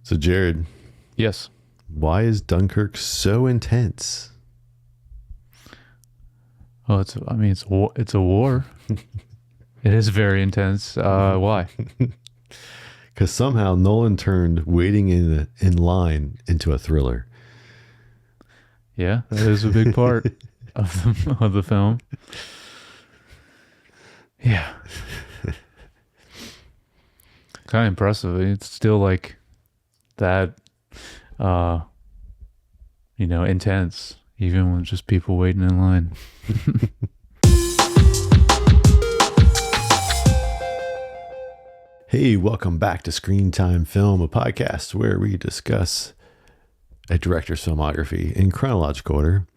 So, Jared, Yes. why is Dunkirk so intense? Well, it's a war. It is very intense. Why? Because somehow Nolan turned waiting in line into a thriller. Yeah, that is a big part of the film. Yeah. Kind of impressive. It's still like that, intense, even with just people waiting in line. Hey, welcome back to Screen Time Film, a podcast where we discuss a director's filmography in chronological order.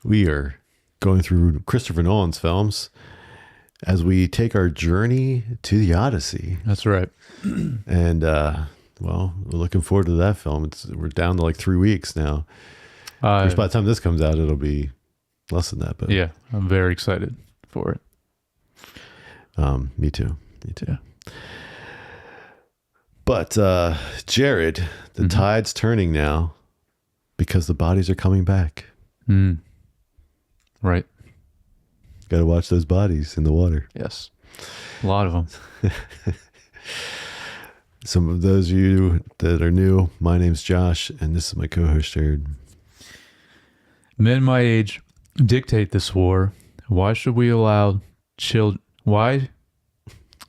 We are going through Christopher Nolan's films as we take our journey to the Odyssey. That's right. And, well, we're looking forward to that film. We're down to like 3 weeks now. Of course, by the time this comes out, it'll be less than that. But yeah, I'm very excited for it. Me too. Yeah. But Jared, the tide's turning now because the bodies are coming back. Right. Got to watch those bodies in the water. Yes. A lot of them. Some of those of you that are new, my name's Josh, and this is my co-host, Jared. Men my age dictate this war. Why should we allow children? Why?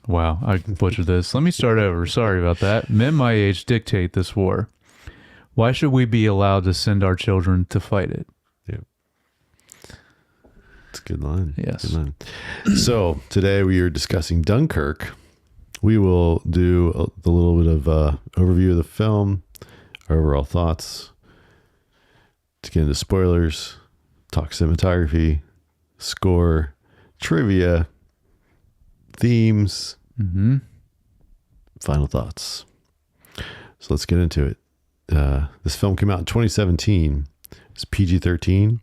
Wow, I butchered this. Let me start over. Sorry about that. Men my age dictate this war. Why should we be allowed to send our children to fight it? Yeah. It's a good line. Yes. Good line. So today we are discussing Dunkirk. We will do the little bit of overview of the film, our overall thoughts, to get into spoilers, talk cinematography, score, trivia, themes, final thoughts. So let's get into it. This film came out in 2017. It's PG-13.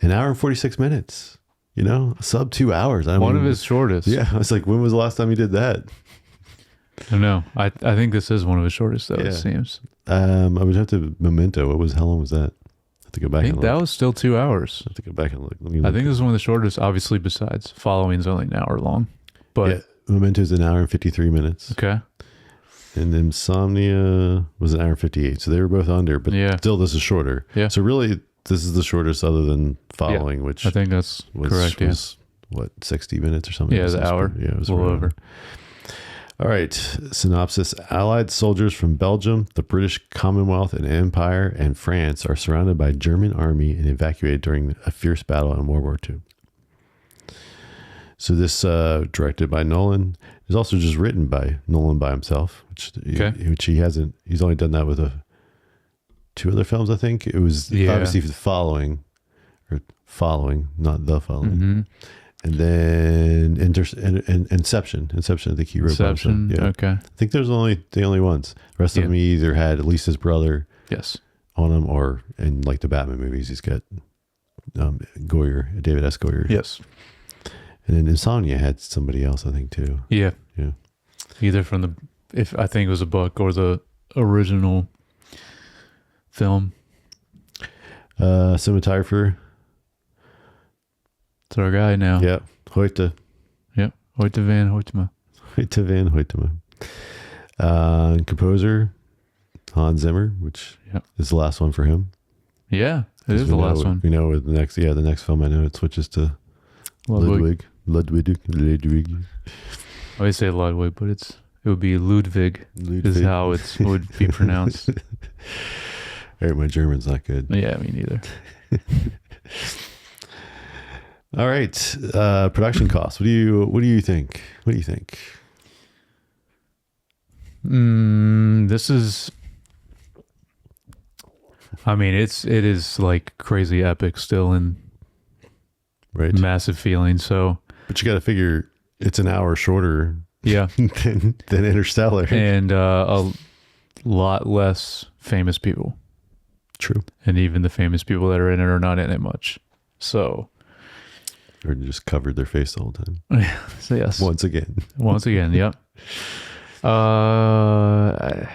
An hour and 46 minutes. You know, sub 2 hours. One of his shortest. Yeah, I was like, when was the last time you did that? I don't know. I think this is one of his shortest, though, it seems. I would have to Memento. How long was that? I have to go back. I think that was still 2 hours. I have to go back and look. I think this is one of the shortest, obviously, besides Following's only an hour long. But yeah, Memento's an hour and 53 minutes. Okay. And Insomnia was an hour and 58. So they were both under, but still this is shorter. Yeah. So really, this is the shortest other than Following, which I think that's correct. Was, what, 60 minutes or something? Yeah, the hour. Yeah, it was a little over. All right. Synopsis. Allied soldiers from Belgium, the British Commonwealth and Empire, and France are surrounded by German army and evacuated during a fierce battle in World War II. So this, directed by Nolan, is also just written by Nolan by himself, which he hasn't. He's only done that with two other films, I think. It was obviously Following, not The Following. And then Inception. I think he wrote Inception. Yeah. Okay. I think there's the only ones. The rest of them he either had at least his brother on them, or in like the Batman movies he's got Goyer, David S. Goyer. Yes. And then Insomnia had somebody else, I think, too. Yeah. Yeah. Either from if I think it was a book or the original film. Cinematographer. It's our guy now. Yeah. Hoyte. Yep. Hoyte van Hoytema. Hoyte van Hoytema. Composer, Hans Zimmer, which is the last one for him. Yeah, it is the last one. You know, with the next film, I know it switches to Ludwig. I always say Ludwig, but it would be Ludwig. Is how it would be pronounced. All right, my German's not good. Yeah, me neither. All right, production costs. What do you think? This is. I mean, it is like crazy epic still and massive feeling. So, but you got to figure it's an hour shorter. Yeah. than Interstellar, and a lot less famous people. True. And even the famous people that are in it are not in it much. So. Or just covered their face the whole time. So yes. Once again. Yep. I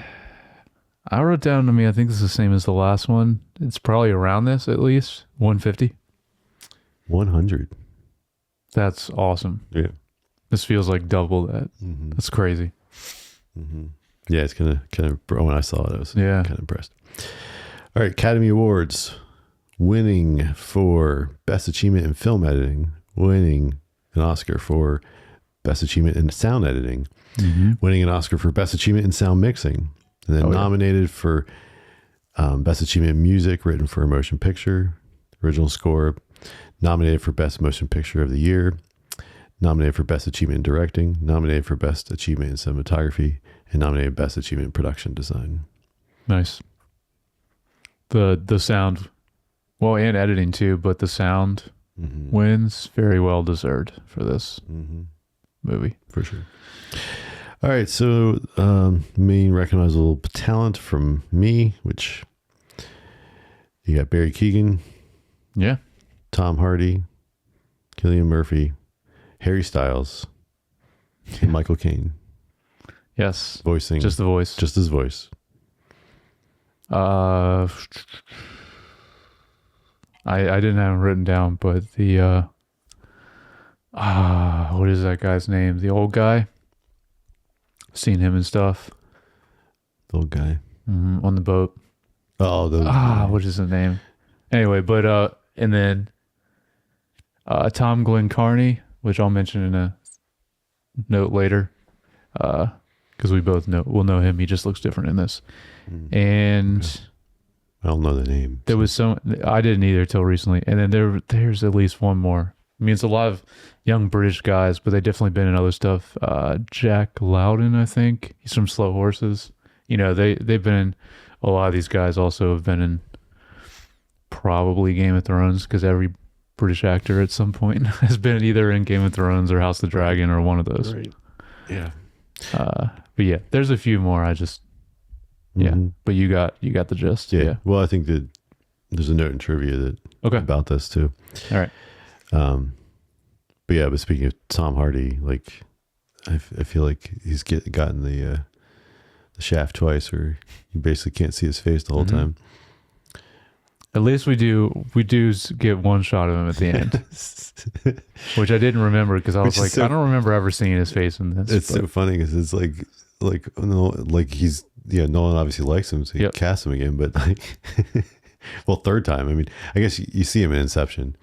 I wrote down to me, I think this is the same as the last one. It's probably around this at least. 150. 100. That's awesome. Yeah. This feels like double that. Mm-hmm. That's crazy. Mm-hmm. Yeah, it's kind of, when I saw it, I was kind of impressed. All right, Academy Awards. Winning for Best Achievement in Film Editing. Winning an Oscar for Best Achievement in Sound Editing. Mm-hmm. Winning an Oscar for Best Achievement in Sound Mixing. And then nominated for Best Achievement in Music, written for a motion picture. Original score. Nominated for Best Motion Picture of the Year. Nominated for Best Achievement in Directing. Nominated for Best Achievement in Cinematography. And nominated Best Achievement in Production Design. Nice. The sound, well, and editing too, but the sound wins. Very well deserved for this movie. For sure. All right, so main recognizable talent from me, which you got Barry Keoghan. Yeah. Tom Hardy, Cillian Murphy, Harry Styles, and Michael Caine. Yes. Voicing. Just the voice. Just his voice. I didn't have it written down, but the what is that guy's name? The old guy. Seen him and stuff. The old guy. On the boat. Oh, what is his name? Anyway, but and then Tom Glencarney, which I'll mention in a note later, because we'll know him. He just looks different in this. And I don't know the name. There was I didn't either till recently. And then there's at least one more. I mean, it's a lot of young British guys, but they've definitely been in other stuff. Jack Loudon, I think. He's from Slow Horses. You know, they've been in, a lot of these guys also have been in probably Game of Thrones, because every British actor at some point has been either in Game of Thrones or House of the Dragon or one of those. Right. Yeah. But yeah, there's a few more. But you got the gist. Yeah. Well, I think that there's a note in trivia about this too. All right. But speaking of Tom Hardy, like I feel like he's gotten the shaft twice, or you basically can't see his face the whole time. At least we do get one shot of him at the end, which I didn't remember because I was like, I don't remember ever seeing his face in this. It's so funny because it's like he's Nolan obviously likes him, so he casts him again, but like, well, third time. I mean, I guess you see him in Inception,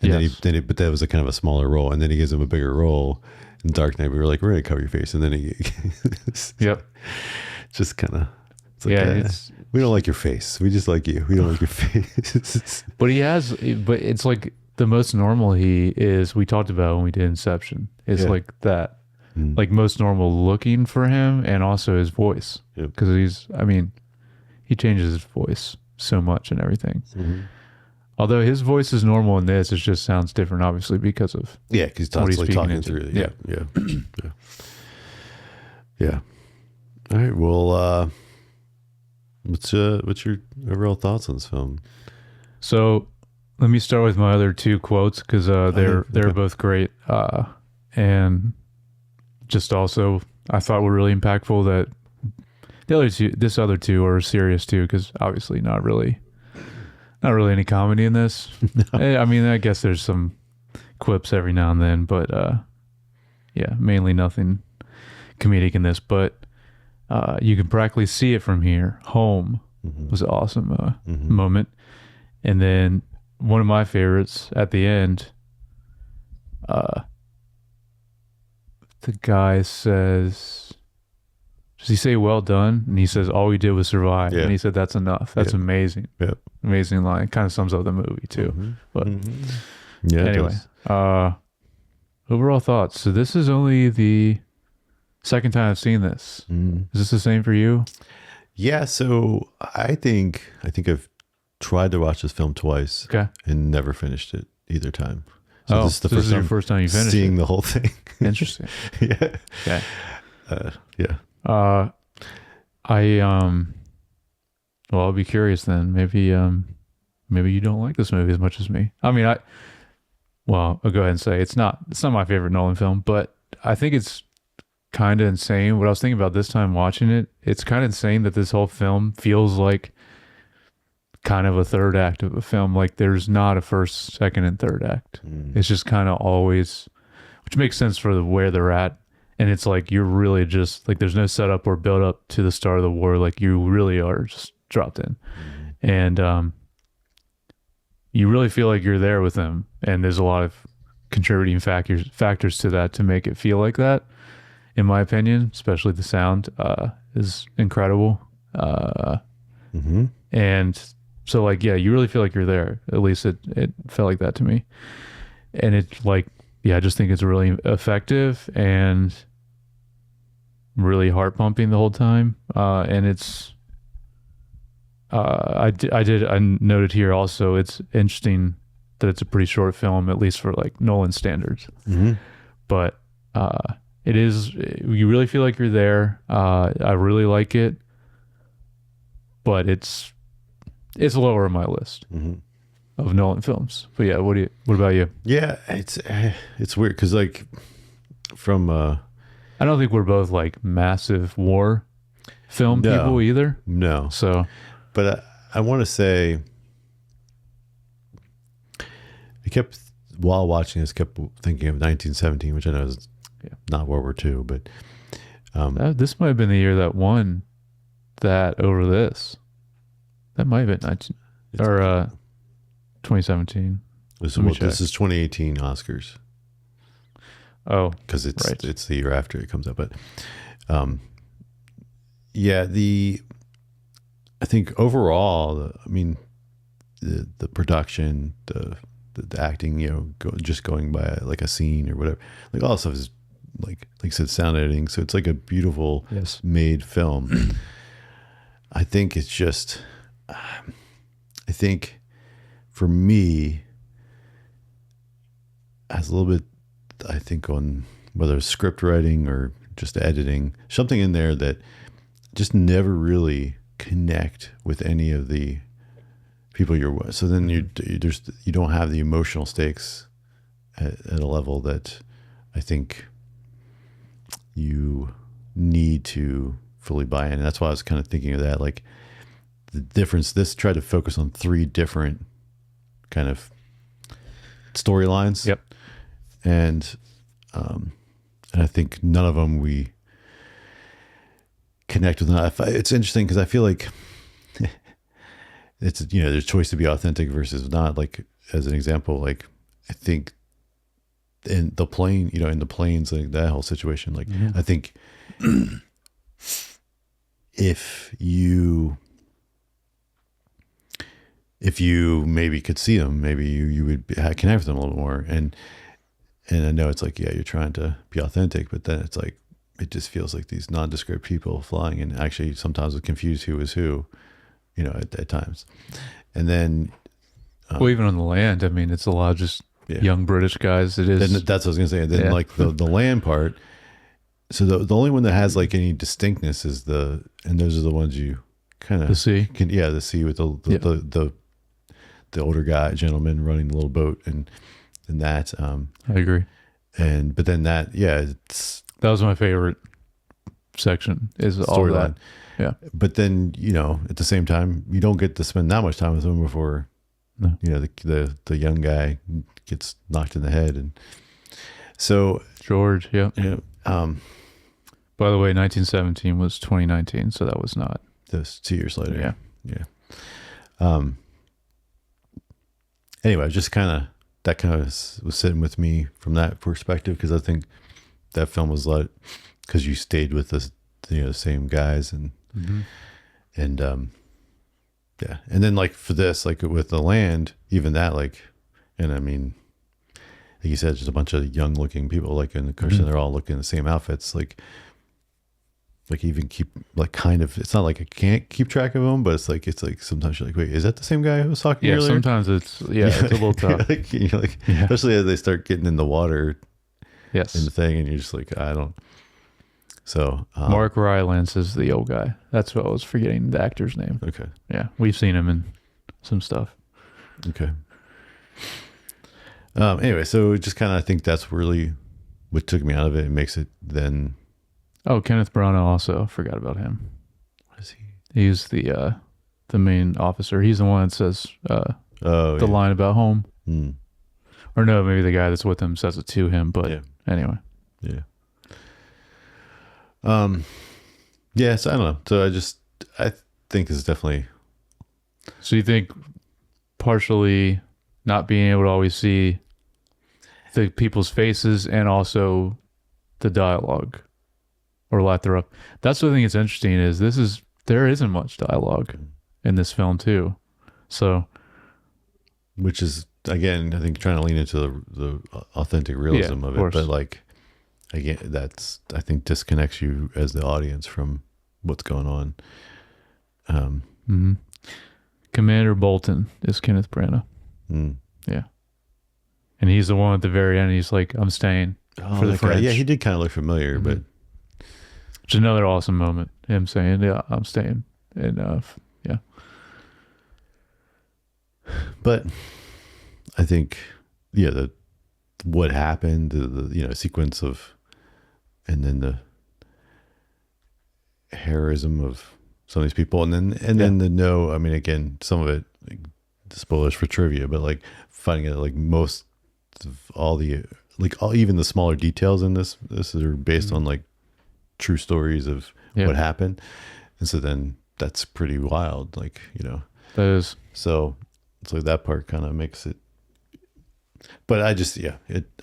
and but that was a kind of a smaller role, and then he gives him a bigger role in Dark Knight. We were like, we're gonna cover your face, and then he, just kind of, we don't like your face. We just like you. We don't like your face. But it's like the most normal he is. We talked about when we did Inception. It's like that. Like most normal looking for him, and also his voice, because he changes his voice so much and everything. Although his voice is normal in this, it just sounds different, obviously, because of because he's constantly talking through it. Yeah. All right. Well, what's your overall thoughts on this film? So, let me start with my other two quotes, because they're both great, and just also I thought were really impactful. That this other two are serious too, because obviously not really any comedy in this. No. I mean, I guess there's some quips every now and then, but mainly nothing comedic in this. But you can practically see it from here. Home was an awesome moment. And then one of my favorites at the end, the guy says, does he say well done? And he says, all we did was survive. And he said, that's enough. That's amazing. Amazing line. Kind of sums up the movie too. But anyway, overall thoughts. So this is only the second time I've seen this. Is this the same for you? Yeah. So I think I've tried to watch this film twice and never finished it either time. So this is your first time you finished seeing the whole thing. Interesting. Yeah. Okay. Well, I'll be curious then. Maybe you don't like this movie as much as me. I mean, I'll go ahead and say it's not my favorite Nolan film, but I think it's kind of insane. What I was thinking about this time watching it, it's kind of insane that this whole film feels like kind of a third act of a film. Like there's not a first, second, and third act. It's just kind of always, which makes sense for where they're at. And it's like you're really just like there's no setup or build up to the start of the war. Like you really are just dropped in, and you really feel like you're there with them. And there's a lot of contributing factors to that to make it feel like that. In my opinion, especially the sound is incredible, and so like yeah, you really feel like you're there. At least it felt like that to me, and it like. Yeah, I just think it's really effective and really heart pumping the whole time. And it's, I noted here also, it's interesting that it's a pretty short film, at least for like Nolan standards. But it is, you really feel like you're there. I really like it, but it's lower on my list. Of Nolan films. But yeah, what about you? Yeah, it's weird because like from I don't think we're both like massive war film people either. No. So, but I want to say I kept while watching this kept thinking of 1917, which I know is not World War II, but this might have been the year that won that over this. That might have been 2017. This is 2018 Oscars. Oh, because it's the year after it comes out. But yeah, I think overall, I mean, the production, the acting, you know, just going by like a scene or whatever, like all that stuff is like I said, sound editing. So it's like a beautiful made film. I think it's just, I think. For me, has a little bit, I think, on whether it's script writing or just editing, something in there that just never really connect with any of the people you're with. So then you don't have the emotional stakes at a level that I think you need to fully buy in. And that's why I was kind of thinking of that, like the difference. This tried to focus on 3 different kind of storylines. Yep. And I think none of them we connect with enough. It's interesting because I feel like it's, you know, there's choice to be authentic versus not. Like as an example, like I think in the plane, you know, in the planes, like that whole situation, like I think if you maybe could see them, maybe you would connect with them a little more. And I know it's like, yeah, you're trying to be authentic, but then it's like, it just feels like these nondescript people flying, and actually sometimes it's confused who is who, you know, at times. And then, well, even on the land, I mean, it's a lot of just young British guys. It is. Then that's what I was going to say. And then like the land part. So the only one that has like any distinctness is and those are the ones you kind of the sea. The sea with the older gentleman running the little boat and that. I agree. But then that was my favorite section is all that. Yeah. But then, you know, at the same time, you don't get to spend that much time with him before, you know, the young guy gets knocked in the head. And so George, yeah. You know, by the way, 1917 was 2019. So that was not. This 2 years later. Yeah. Anyway, just that kind of was sitting with me from that perspective, because I think that film was like, because you stayed with the same guys and and then like for this, like with the land, even that, like, and I mean, like you said, just a bunch of young looking people, like, and of course they're all looking in the same outfits, like even keep like kind of, it's not like I can't keep track of them, but it's like sometimes you're like, wait, is that the same guy who was talking earlier? Sometimes it's it's a little tough. Especially as they start getting in the water, in the thing, and you're just like, I don't. So Mark Rylance is the old guy. That's what I was forgetting, the actor's name. Okay. Yeah, we've seen him in some stuff. Okay. Anyway, so just kind of, I think that's really what took me out of it. It makes it then Oh, Kenneth Branagh also. Forgot about him. What is he? He's the main officer. He's the one that says the line about home. Mm. Or no, maybe the guy that's with him says it to him. But anyway. Yeah. Yeah, so I don't know. So I think it's definitely. So you think partially not being able to always see the people's faces and also the dialogue or lack thereof. That's what I think is interesting is there isn't much dialogue in this film too. So, which is again, I think trying to lean into the authentic realism of it, but like again, that's I think disconnects you as the audience from what's going on. Commander Bolton is Kenneth Branagh. Yeah. And he's the one at the very end. He's like, I'm staying for the French. Yeah, he did kind of look familiar, but. It's another awesome moment. Him saying, yeah, I'm staying. And yeah. But I think, what happened, the sequence of, and then the heroism of some of these people, and then I mean, again, some of it, like, spoilers for trivia, but like finding out like most of all the even the smaller details in this are based on like true stories of what happened, and so then that's pretty wild, like that is. So it's like that part kind of makes it. But I just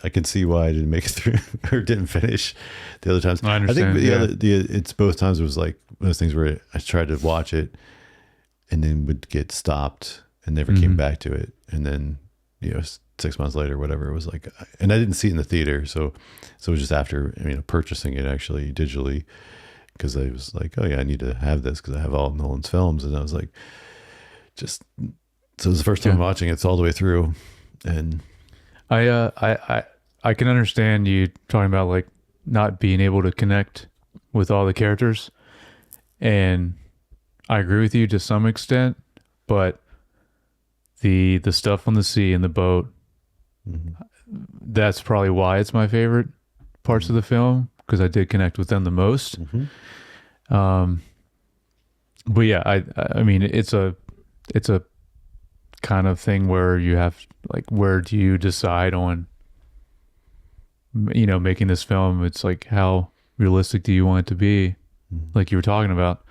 I can see why I didn't make it through or didn't finish the other times. I understand. I think it's both times it was like one of those things where I tried to watch it and then would get stopped and never came back to it, and then 6 months later, whatever, it was like, and I didn't see it in the theater, so it was just after purchasing it actually digitally, because I was like, oh yeah, I need to have this because I have all of Nolan's films, and I was like, so it was the first time watching it, it's all the way through, and I can understand you talking about like not being able to connect with all the characters, and I agree with you to some extent, but the stuff on the sea and the boat, that's probably why it's my favorite parts of the film, because I did connect with them the most. But yeah, I mean, it's a kind of thing where you have like, where do you decide on making this film? It's like, how realistic do you want it to be, like you were talking about,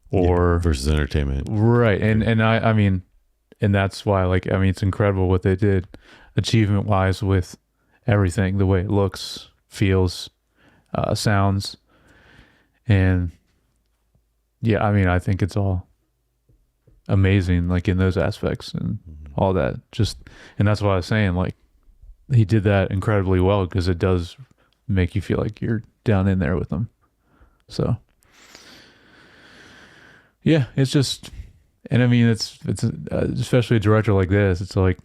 or versus entertainment, right? And I mean, and that's why, like, I mean, it's incredible what they did achievement wise with everything, the way it looks, feels, sounds, and yeah, I mean, I think it's all amazing, like in those aspects and all that. Just, and that's why I was saying, like, he did that incredibly well, because it does make you feel like you're down in there with them. So yeah, it's just, and I mean, it's especially a director like this, it's like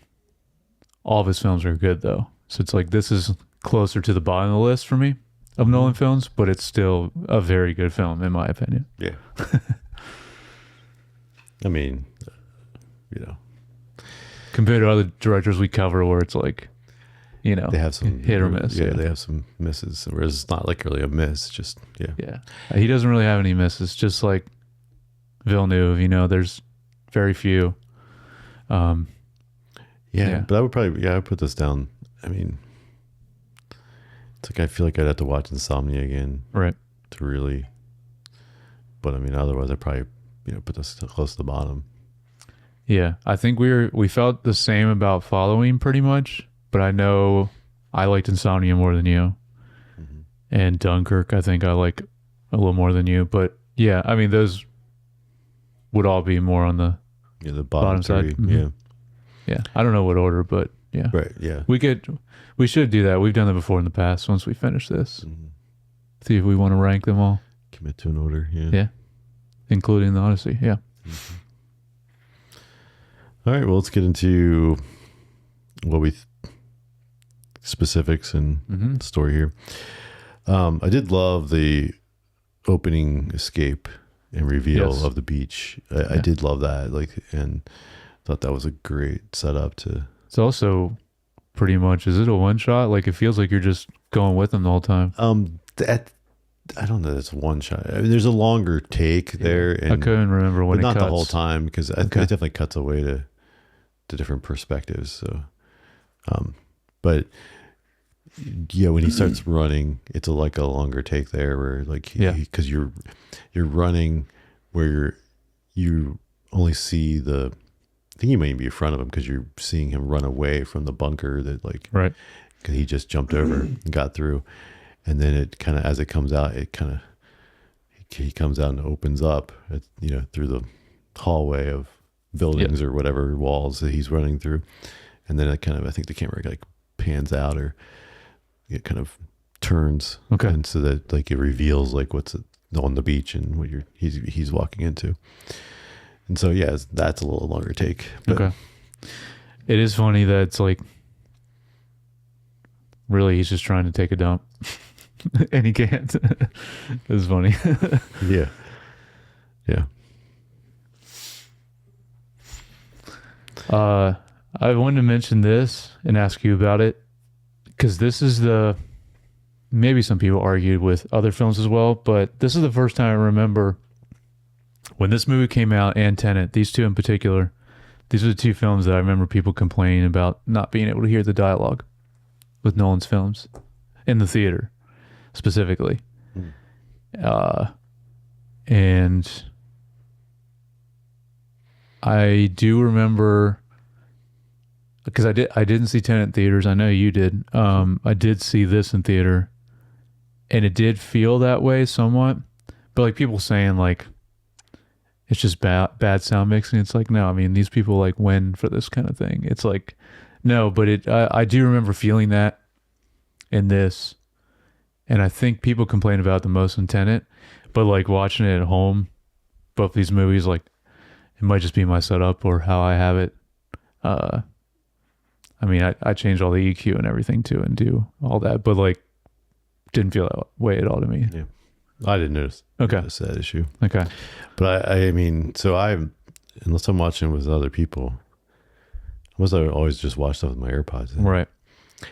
all of his films are good though. So it's like, this is closer to the bottom of the list for me of Nolan films, but it's still a very good film in my opinion. Yeah. I mean, compared to other directors we cover where it's like, they have some hit or miss. Yeah, they have some misses, whereas it's not like really a miss, just yeah. He doesn't really have any misses, just like Villeneuve, there's very few. But I would probably I would put this down. I mean, it's like I feel like I'd have to watch Insomnia again, right, to really. But I mean, otherwise I'd probably put this close to the bottom. Yeah, I think we felt the same about Following pretty much, but I know I liked Insomnia more than you, and Dunkirk I think I like a little more than you. But yeah, I mean, those would all be more on the the bottom side. Yeah. I don't know what order, but yeah. Right. Yeah. We should do that. We've done that before in the past. Once we finish this, see if we want to rank them all. Commit to an order. Yeah. Yeah. Including the Odyssey. Yeah. All right. Well, let's get into what specifics and story here. I did love the opening escape and reveal of the beach. I did love that. Like, and thought that was a great setup to. It's also pretty much, is it a one shot? Like, it feels like you're just going with them the whole time. I don't know. It's one shot. I mean, there's a longer take there, and I couldn't remember when but it not cuts. the whole time because it definitely cuts away to different perspectives. So, but yeah, when he starts running, it's like a longer take there, where like because you're running where you only see the. I think you might even be in front of him because you're seeing him run away from the bunker that like right. Because he just jumped over and got through, and then it kind of as it comes out, it kind of he comes out and opens up, through the hallway of buildings or whatever walls that he's running through, and then it kind of I think the camera like pans out or it kind of turns, and so that like it reveals like what's on the beach and what he's walking into, and so that's a little longer take. But, it is funny that it's like. Really, he's just trying to take a dump, and he can't. It's funny. Yeah. I wanted to mention this and ask you about it because this is maybe some people argued with other films as well, but this is the first time I remember when this movie came out and Tenet, these two in particular. These are the two films that I remember people complaining about not being able to hear the dialogue with Nolan's films in the theater specifically. And I do remember because I didn't see Tenet in theaters. I know you did. I did see this in theater and it did feel that way somewhat, but like people saying like, it's just bad sound mixing. It's like, no, I mean, these people like win for this kind of thing. It's like, no, but I do remember feeling that in this, and I think people complain about it the most in Tenet, but like watching it at home, both these movies, like it might just be my setup or how I have it. I mean, I changed all the EQ and everything too, and do all that, but like didn't feel that way at all to me. Yeah, I didn't notice that issue. Okay, but I mean, so unless I'm watching with other people. I always just watch stuff with my AirPods in. Right,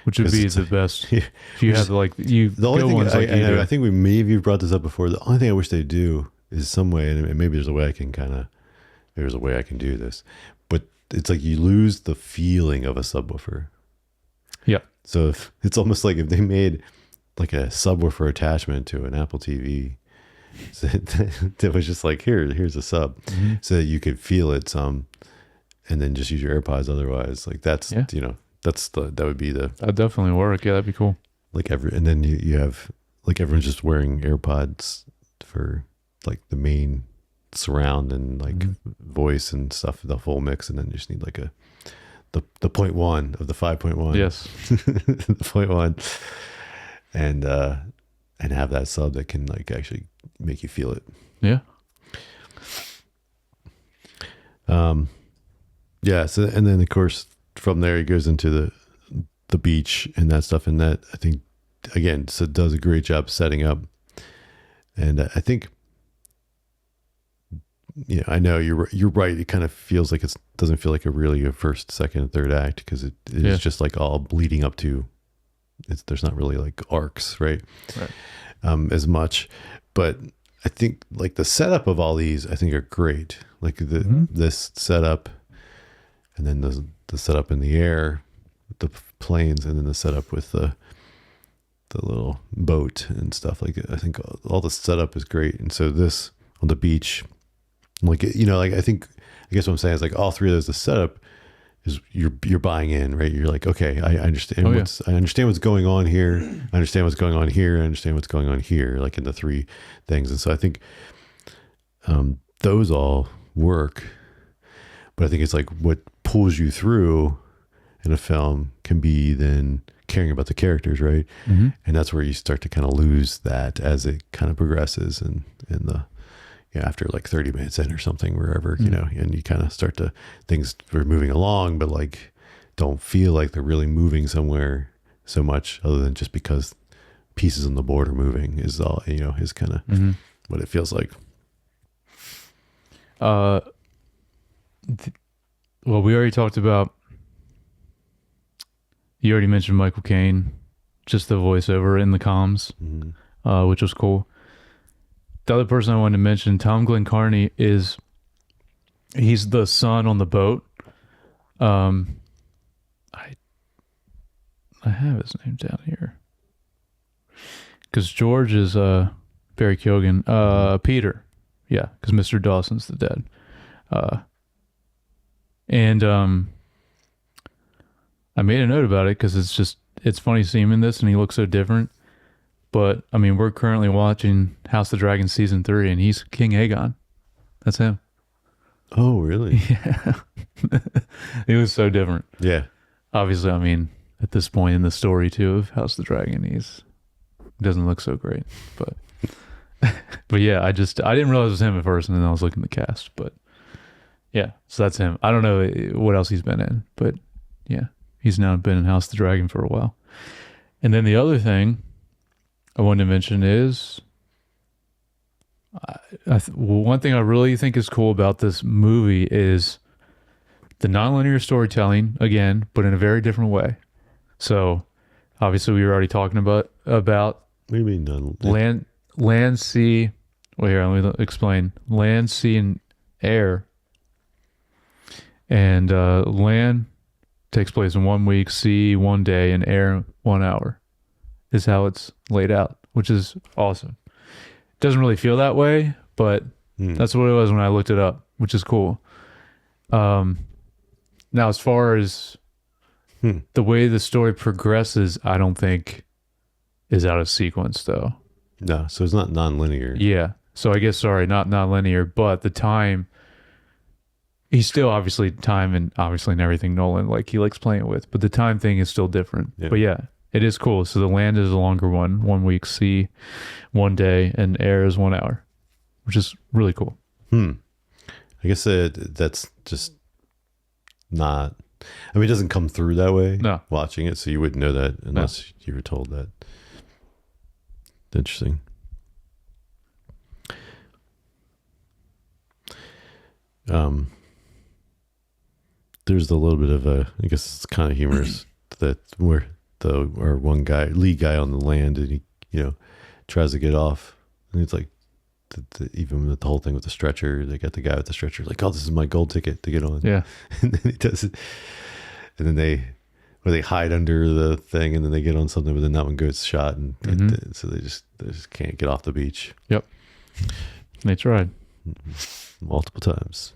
which would be the best. If you have like the only thing ones I think we maybe brought this up before. The only thing I wish they do is some way, and maybe there's a way I can do this, but it's like you lose the feeling of a subwoofer. Yeah. So it's almost like if they made like a subwoofer attachment to an Apple TV, so that was just like here's a sub, so that you could feel it some. And then just use your AirPods. Otherwise, like that would be that'd definitely work. Yeah, that'd be cool. Like and then you have like everyone's just wearing AirPods for like the main surround and like voice and stuff, the full mix, and then you just need like the 0.1 of the 5.1. Yes, the 0.1, and have that sub that can like actually make you feel it. Yeah. Yeah. So, and then of course from there he goes into the beach and that stuff. And that I think again, so does a great job setting up. And I think, I know you're right. It kind of feels like doesn't feel like a first, second, and third act because it is just like all leading up to. There's not really like arcs, right? As much, but I think like the setup of all these, I think are great. Like this setup. And then the setup in the air with the planes, and then the setup with the little boat and stuff like that. I think all the setup is great. And so this on the beach, like like I guess what I'm saying is like all three of those. The setup is you're buying in, right? You're like, okay, I understand I understand what's going on here. I understand what's going on here. I understand what's going on here. Like in the three things, and so I think those all work. But I think it's like what pulls you through in a film can be then caring about the characters, right? And that's where you start to kind of lose that as it kind of progresses and in the after like 30 minutes in or something, wherever, and you kind of start to things are moving along, but like don't feel like they're really moving somewhere so much other than just because pieces on the board are moving is all, is kind of what it feels like. Well, we already talked about, you already mentioned Michael Caine, just the voiceover in the comms, which was cool. The other person I wanted to mention, Tom Glencarney, he's the son on the boat. I have his name down here because George is Barry Keoghan. Peter, yeah, because Mr. Dawson's the dad. And I made a note about it because it's funny seeing him in this, and he looks so different. But I mean, we're currently watching House of the Dragon season 3, and he's King Aegon. That's him. Oh, really? Yeah. He was so different. Yeah. Obviously, I mean, at this point in the story too of House of the Dragon, he doesn't look so great. But but yeah, I didn't realize it was him at first, and then I was looking at the cast. But yeah, so that's him. I don't know what else he's been in, but yeah, he's now been in House of the Dragon for a while. And then the other thing I wanted to mention is one thing I really think is cool about this movie is the nonlinear storytelling, again, but in a very different way. So obviously we were already talking about what do you mean land, sea. Well, here, let me explain. Land, sea, and air. And land takes place in 1 week, sea 1 day, and air 1 hour is how it's laid out, which is awesome. Doesn't really feel that way, but that's what it was when I looked it up, which is cool. Now, as far as the way the story progresses, I don't think is out of sequence, though. No, so it's not non-linear. Yeah. So I guess, sorry, not non-linear, but the time, he's still obviously time and obviously in everything Nolan, like he likes playing with, but the time thing is still different. Yeah. But yeah, it is cool. So the land is a longer one, 1 week, sea 1 day, and air is 1 hour, which is really cool. I guess that's just not, I mean, it doesn't come through that way. No. Watching it, so you wouldn't know that unless you were told that. Interesting. There's a little bit of I guess it's kind of humorous that where our one guy, lead guy on the land, and he, tries to get off, and it's like, even with the whole thing with the stretcher, they got the guy with the stretcher like, oh, this is my gold ticket to get on. Yeah. And then he does it, and then they hide under the thing, and then they get on something, but then that one goes shot, and so they just can't get off the beach. Yep. They tried multiple times.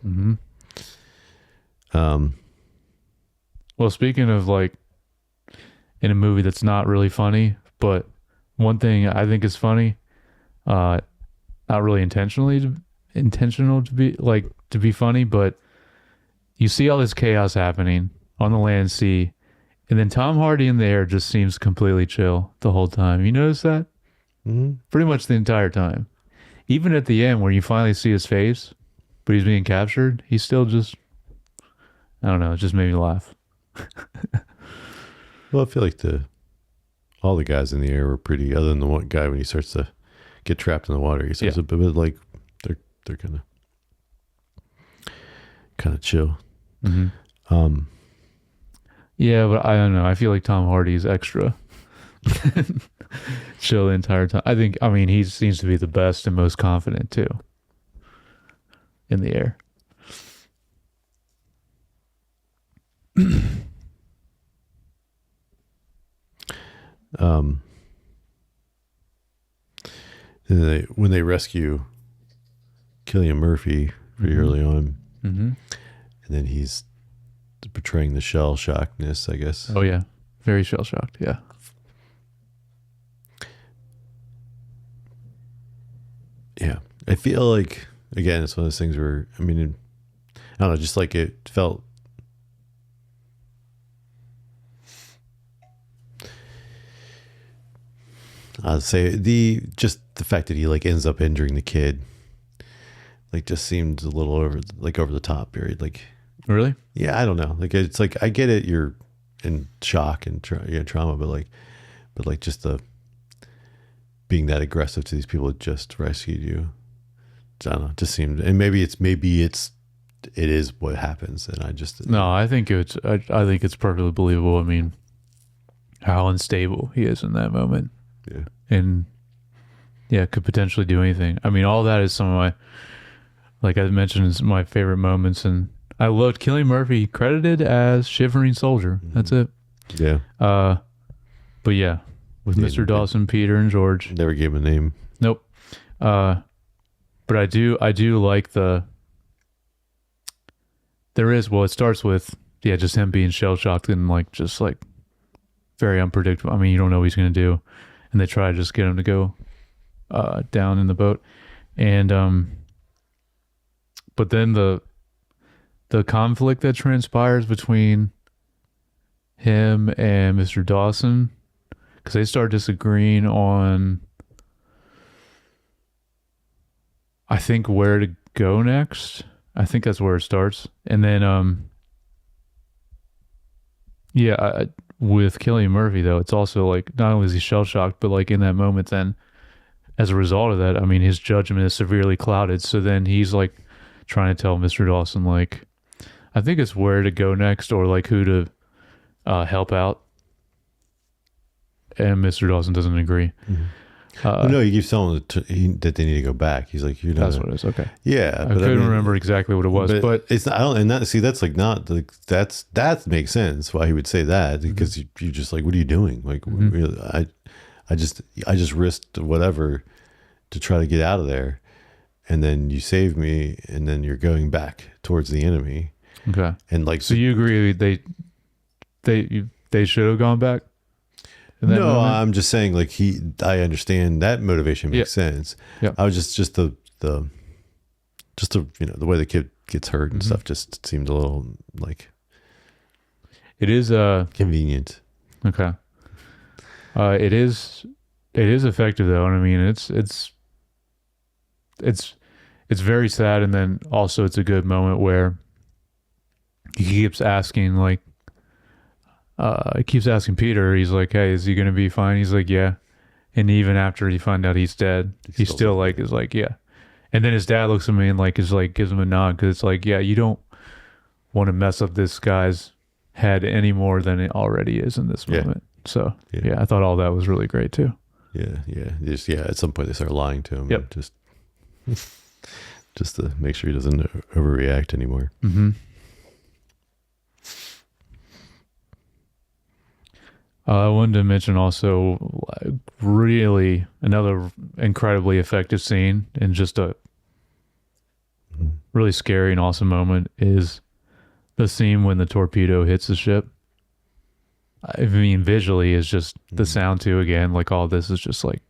Well, speaking of like in a movie that's not really funny, but one thing I think is funny, not really intentional to be funny, but you see all this chaos happening on the land, sea, and then Tom Hardy in the air just seems completely chill the whole time. You notice that? Pretty much the entire time. Even at the end where you finally see his face, but he's being captured, he's still just, I don't know, it just made me laugh. Well, I feel like all the guys in the air were pretty, other than the one guy when he starts to get trapped in the water. He says a bit like they're kind of chill. Yeah, but I don't know. I feel like Tom Hardy's extra chill the entire time. I mean, he seems to be the best and most confident too in the air. When they rescue Cillian Murphy pretty early on, and then he's portraying the shell shockedness, I guess. Oh yeah, very shell shocked. Yeah. Yeah, I feel like, again, it's one of those things where, I mean, I don't know, just like it felt. I'd say the fact that he like ends up injuring the kid, like, just seemed a little over the top. Period. Like, really? Yeah, I don't know. Like, it's like, I get it, you're in shock and trauma, but just the being that aggressive to these people that just rescued you. I don't know. It just seemed, and maybe it is what happens, and I just no. I think it's perfectly believable. I mean, how unstable he is in that moment. Yeah. And could potentially do anything. I mean, all that is some of my, like I mentioned, is my favorite moments, and I loved Cillian Murphy credited as Shivering Soldier. That's it. Yeah. But yeah, with Mr. Dawson, Peter, and George. Never gave him a name. Nope. But I do like it starts with, just him being shell shocked and like, just like very unpredictable. I mean, you don't know what he's going to do. And they try to just get him to go down in the boat. And, but then the conflict that transpires between him and Mr. Dawson, because they start disagreeing on, I think, where to go next. I think that's where it starts. And then, with Cillian Murphy, though, it's also like, not only is he shell-shocked, but like in that moment, then as a result of that, I mean, his judgment is severely clouded. So then he's like trying to tell Mr. Dawson, like, I think it's where to go next, or like who to help out. And Mr. Dawson doesn't agree. Mm-hmm. No, he keeps telling them that they need to go back. He's like, that's what it is. Okay. Yeah. I couldn't remember exactly what it was, but it's not, I don't, and that, see, that's like not like, that makes sense why he would say that, because you just like, what are you doing? Like, really, I just risked whatever to try to get out of there. And then you save me, and then you're going back towards the enemy. Okay. And like, so you agree they should have gone back? No, moment? I'm just saying, like, I understand that motivation makes sense. Yeah. I was just the the way the kid gets hurt and stuff just seemed a little like, it is convenient. Okay. It is effective though, and I mean it's very sad, and then also it's a good moment where he keeps asking, like, Peter, he's like, hey, is he gonna be fine? He's like, yeah. And even after you find out he's dead, he still like is like, yeah. And then his dad looks at me and like is like, gives him a nod, because it's like, yeah, you don't want to mess up this guy's head any more than it already is in this moment. So yeah, I thought all that was really great too. Just at some point they start lying to him. Yep. Just to make sure he doesn't overreact anymore. I wanted to mention also really another incredibly effective scene, and just a really scary and awesome moment is the scene when the torpedo hits the ship. I mean, visually is just the sound too, again, like all this is just like,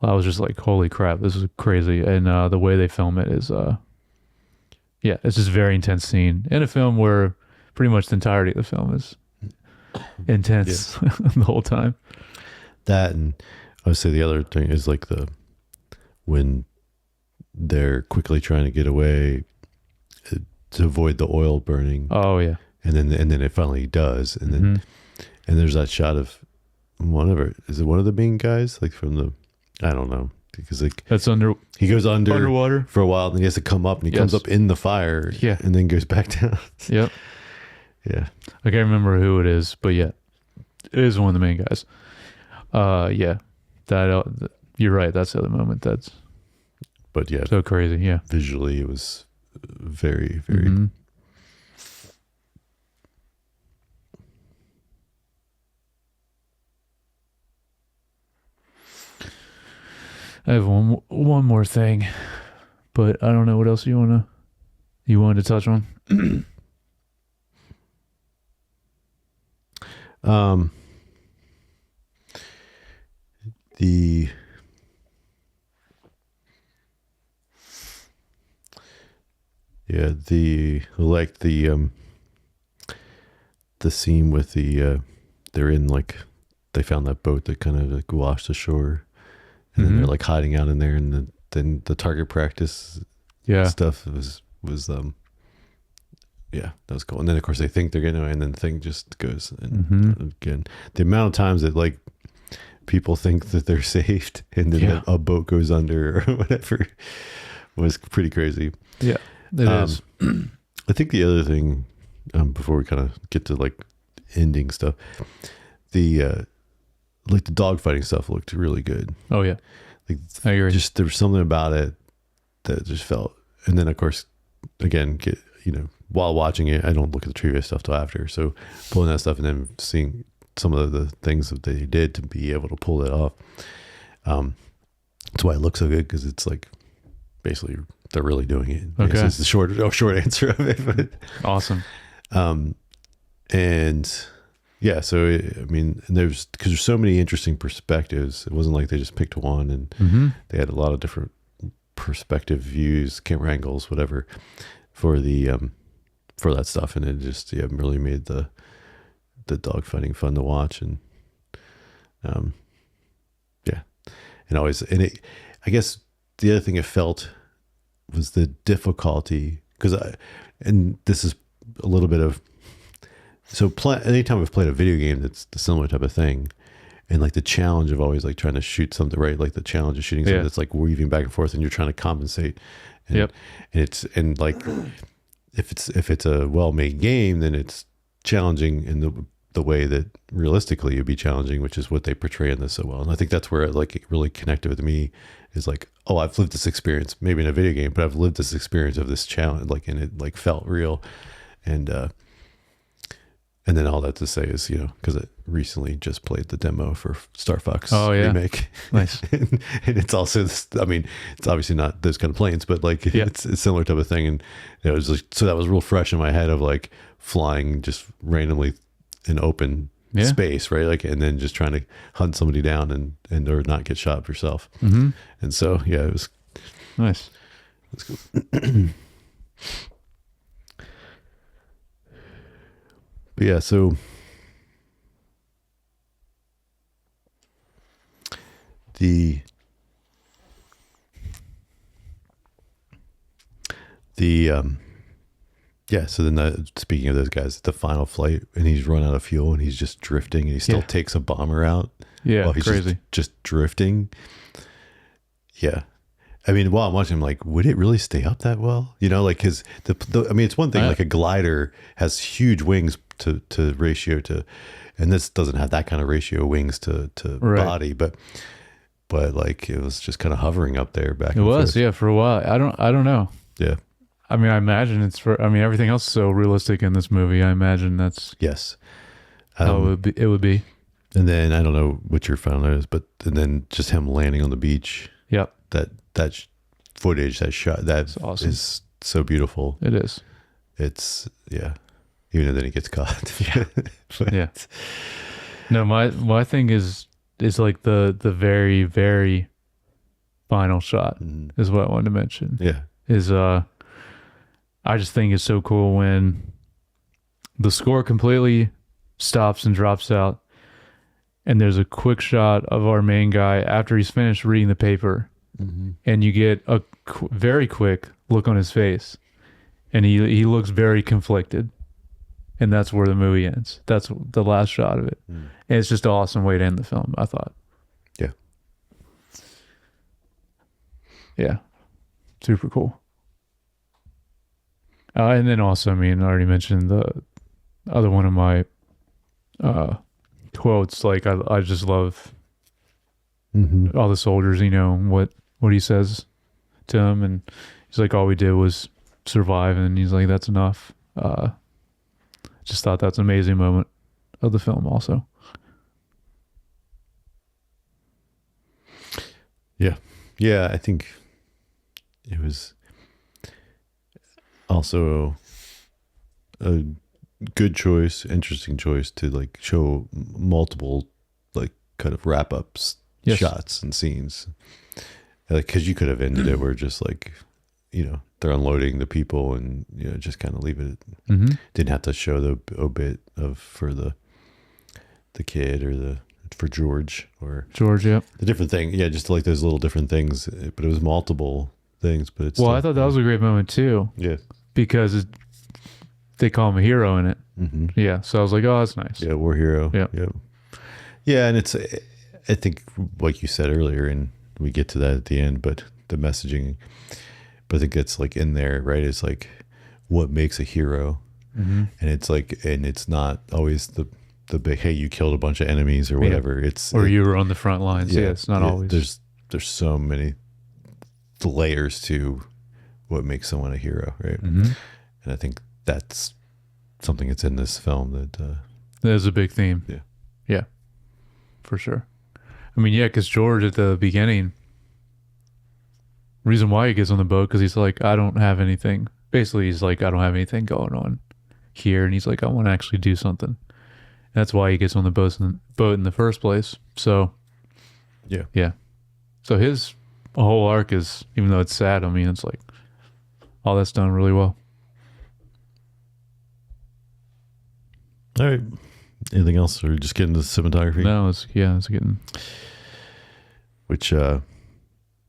I was just like, holy crap, this is crazy. And the way they film it is, it's just a very intense scene in a film where pretty much the entirety of the film is intense the whole time. That, and I would say the other thing is like when they're quickly trying to get away to avoid the oil burning. Oh yeah. And then it finally does. And then and there's that shot of one of the main guys, like from the, I don't know, because like he goes underwater for a while, and then he has to come up, and he comes up in the fire, and then goes back down. Yep. Yeah. I can't remember who it is, but yeah, it is one of the main guys. That you're right. That's the other moment. But yeah, so crazy. Yeah. Visually, it was very, very. I have one more thing, but I don't know what else you wanted to touch on. The scene with they're in, like, they found that boat that kind of like washed ashore, and then they're like hiding out in there, and then the target practice stuff was that was cool. And then of course they think they're getting away, and then the thing just goes. And again, the amount of times that like people think that they're saved, and then a boat goes under or whatever was pretty crazy. Yeah, it is. I think the other thing, before we kind of get to like ending stuff, the dogfighting stuff looked really good. Oh yeah, Like, I agree. just there was something about it that just felt. And then of course, again, while watching it, I don't look at the trivia stuff till after. So pulling that stuff and then seeing some of the things that they did to be able to pull that off. That's why it looks so good, because it's like basically they're really doing it. Okay. It's the short answer of it. But, awesome. And yeah, so because there's so many interesting perspectives. It wasn't like they just picked one, and they had a lot of different perspective views, camera angles, whatever, for that stuff, and it just really made the dogfighting fun to watch, and I guess the other thing it felt was the difficulty, and this is a little bit of, so anytime I've played a video game that's the similar type of thing, and like the challenge of always like trying to shoot something, right? Like the challenge of shooting something that's like weaving back and forth, and you're trying to compensate. And, and like if it's a well-made game, then it's challenging in the way that realistically it'd be challenging, which is what they portray in this so well. And I think that's where it really connected with me, is like, oh, I've lived this experience, maybe in a video game, but I've lived this experience of this challenge, like, and it like felt real. And then all that to say is, because I recently just played the demo for Star Fox remake. Nice. and it's also this, I mean, it's obviously not those kind of planes, but like it's a similar type of thing. And it was like, so that was real fresh in my head of like flying just randomly in open space, right? Like, and then just trying to hunt somebody down and or not get shot yourself. Mm-hmm. And so, it was nice. That's cool. But yeah, so so then speaking of those guys, the final flight, and he's run out of fuel and he's just drifting, and he still takes a bomber out. Yeah, while he's crazy. Just drifting. Yeah. I mean, while I'm watching, I'm like, would it really stay up that well? Like, because I mean, it's one thing, like a glider has huge wings to ratio to, and this doesn't have that kind of ratio of wings to body, but like it was just kind of hovering up there back. It was, forth. For a while. I don't know. Yeah. I mean, I imagine everything else is so realistic in this movie. I imagine that's how it would be. And then I don't know what your final note is, and then just him landing on the beach. Yep. That footage, that shot, that's awesome. Is so beautiful. It is. It's even then he gets caught. Yeah. No, my thing is like the very, very final shot is what I wanted to mention. Yeah. Is I just think it's so cool when the score completely stops and drops out, and there's a quick shot of our main guy after he's finished reading the paper, and you get a very quick look on his face, and he looks very conflicted, and that's where the movie ends. That's the last shot of it. And it's just an awesome way to end the film, I thought. Yeah, super cool. And then also, I mean, I already mentioned the other one of my quotes. Like, I just love all the soldiers, what he says to him. And he's like, all we did was survive. And he's like, that's enough. Just thought that's an amazing moment of the film also. Yeah. Yeah, I think it was also a good choice, interesting choice to like show multiple like kind of wrap ups, shots and scenes. Like, cause you could have ended it where just like, they're unloading the people and, just kind of leave it. Didn't have to show the obit for the kid or for George. Yeah. The different thing. Yeah. Just like those little different things, but it was multiple things, but it's, I thought that was a great moment too. Yeah. Because they call him a hero in it. Yeah. So I was like, oh, that's nice. Yeah. War hero. Yeah. Yeah. Yeah. And it's, I think like you said earlier, and we get to that at the end, but the messaging, but I think it's like in there, right? It's like what makes a hero. And it's like, and it's not always the big, hey, you killed a bunch of enemies or whatever. It's, you were on the front lines. Yeah. It's not always. there's so many layers to what makes someone a hero, right? Mm-hmm. And I think that's something that's in this film that is a big theme. Yeah, for sure. I mean, yeah, because George at the beginning, reason why he gets on the boat, because he's like, I don't have anything. Basically, he's like, I don't have anything going on here, and he's like, I want to actually do something. And that's why he gets on the boat in the first place. So, yeah. So his whole arc is, even though it's sad, I mean, it's like all that's done really well. All right. Anything else, or just getting to the cinematography? No, it's getting. Which is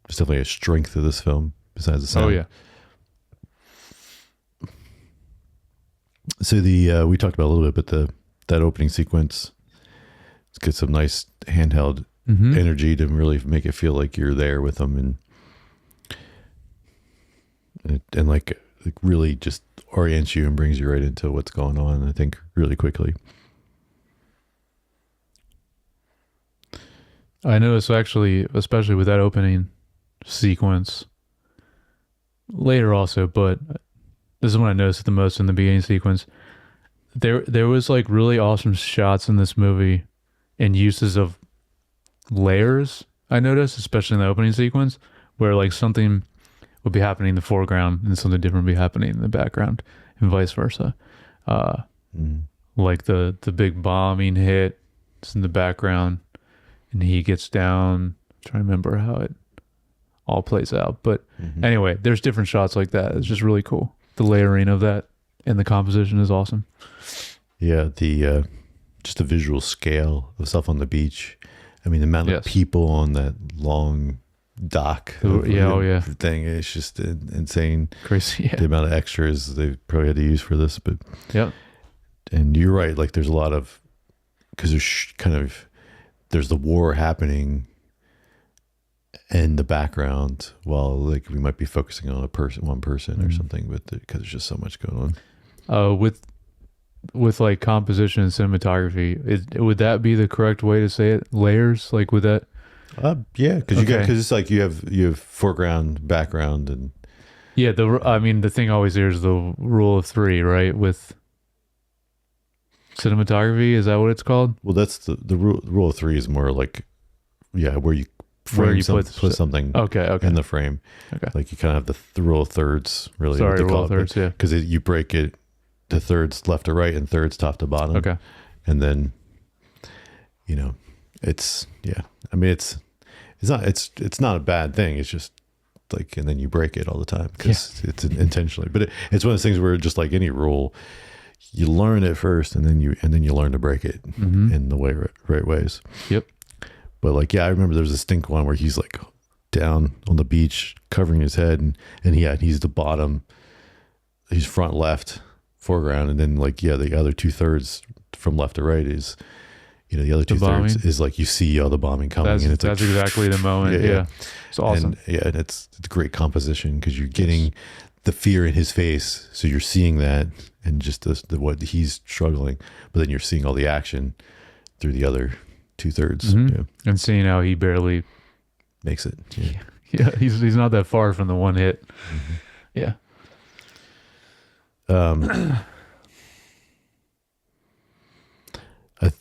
definitely a strength of this film, besides the sound. Oh yeah. So we talked about a little bit, but that opening sequence, it's got some nice handheld energy to really make it feel like you're there with them, and like really just orients you and brings you right into what's going on, I think, really quickly. I noticed actually, especially with that opening sequence, later also, but this is when I noticed it the most in the beginning sequence. There was like really awesome shots in this movie and uses of layers, I noticed, especially in the opening sequence, where like something would be happening in the foreground and something different would be happening in the background, and vice versa. Like the big bombing hit is in the background, and he gets down. I'm trying to remember how it all plays out. But anyway, there's different shots like that. It's just really cool. The layering of that and the composition is awesome. Yeah, the just the visual scale of stuff on the beach. I mean, the amount of people on that long dock thing, it's just insane. Crazy, yeah. The amount of extras they probably had to use for this. But and you're right, like there's a lot of, because there's there's the war happening in the background while like we might be focusing on one person or something, but because there's just so much going on. With like composition and cinematography, would that be the correct way to say it? Layers, like with that? Yeah, because it's like you have foreground, background, and the thing always there is the rule of three, right? With cinematography, is that what it's called? Well, that's the rule of three is more like where you frame put something in the frame. Okay, like you kind of have the rule of thirds, really. Sorry, rule of thirds, because you break it to thirds left to right and thirds top to bottom. Okay, and then it's I mean it's not a bad thing. It's just like, and then you break it all the time because it's intentionally. But it's one of those things where just like any rule, you learn it first and then you learn to break it in the right ways. Yep. But like, I remember there was a distinct one where he's like down on the beach covering his head and he's the bottom, he's front left foreground. And then like, the other 2/3 from left to right is, the other 2/3 is like, you see all the bombing coming. That's like, exactly the moment. Yeah. It's awesome. And it's great composition because you're getting the fear in his face. So you're seeing that and just what he's struggling, but then you're seeing all the action through the other 2/3. And seeing how he barely makes it. He's not that far from the one hit. Yeah.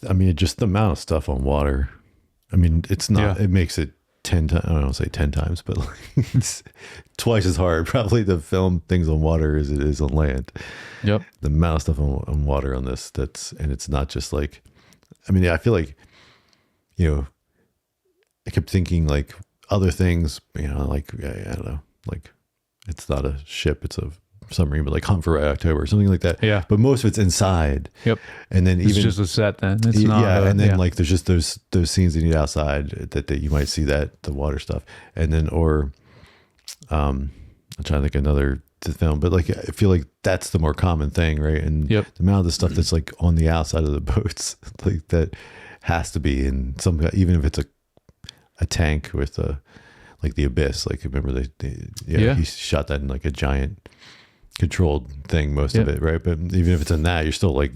I mean, just the amount of stuff on water. I mean, it's not. It makes it 10 times. I don't want to say 10 times, but like it's twice as hard probably to film things on water as it is on land. Yep. The amount of stuff on water on this. And it's not just like. I mean, I feel like, I kept thinking like other things. Like I don't know, like it's not a ship, it's a submarine, but like Hunt for Red October or something like that. Yeah. But most of it's inside. Yep. And then it's just a set then. It's not. Yeah. And then like there's just those scenes that you need outside that you might see the water stuff. And then I'm trying to think another to film, but like I feel like that's the more common thing, right? And the amount of the stuff that's like on the outside of the boats, like that has to be in some, even if it's a tank with like the Abyss. Like remember he shot that in like a giant controlled thing, most of it, right? But even if it's in that, you're still like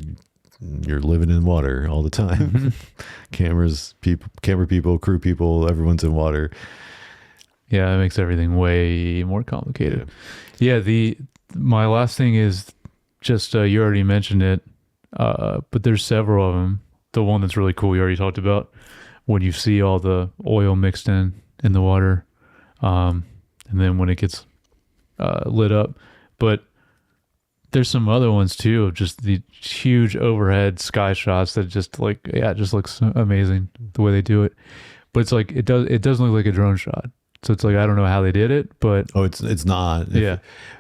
you're living in water all the time. Camera people, crew people, everyone's in water. Yeah, it makes everything way more complicated. Yeah, my last thing is just you already mentioned it, but there's several of them. The one that's really cool you already talked about, when you see all the oil mixed in the water, and then when it gets lit up. But there's some other ones too, of just the huge overhead sky shots that just like, yeah, it just looks amazing the way they do it. But it's like it doesn't look like a drone shot. So it's like, I don't know how they did it, but it's not. Yeah,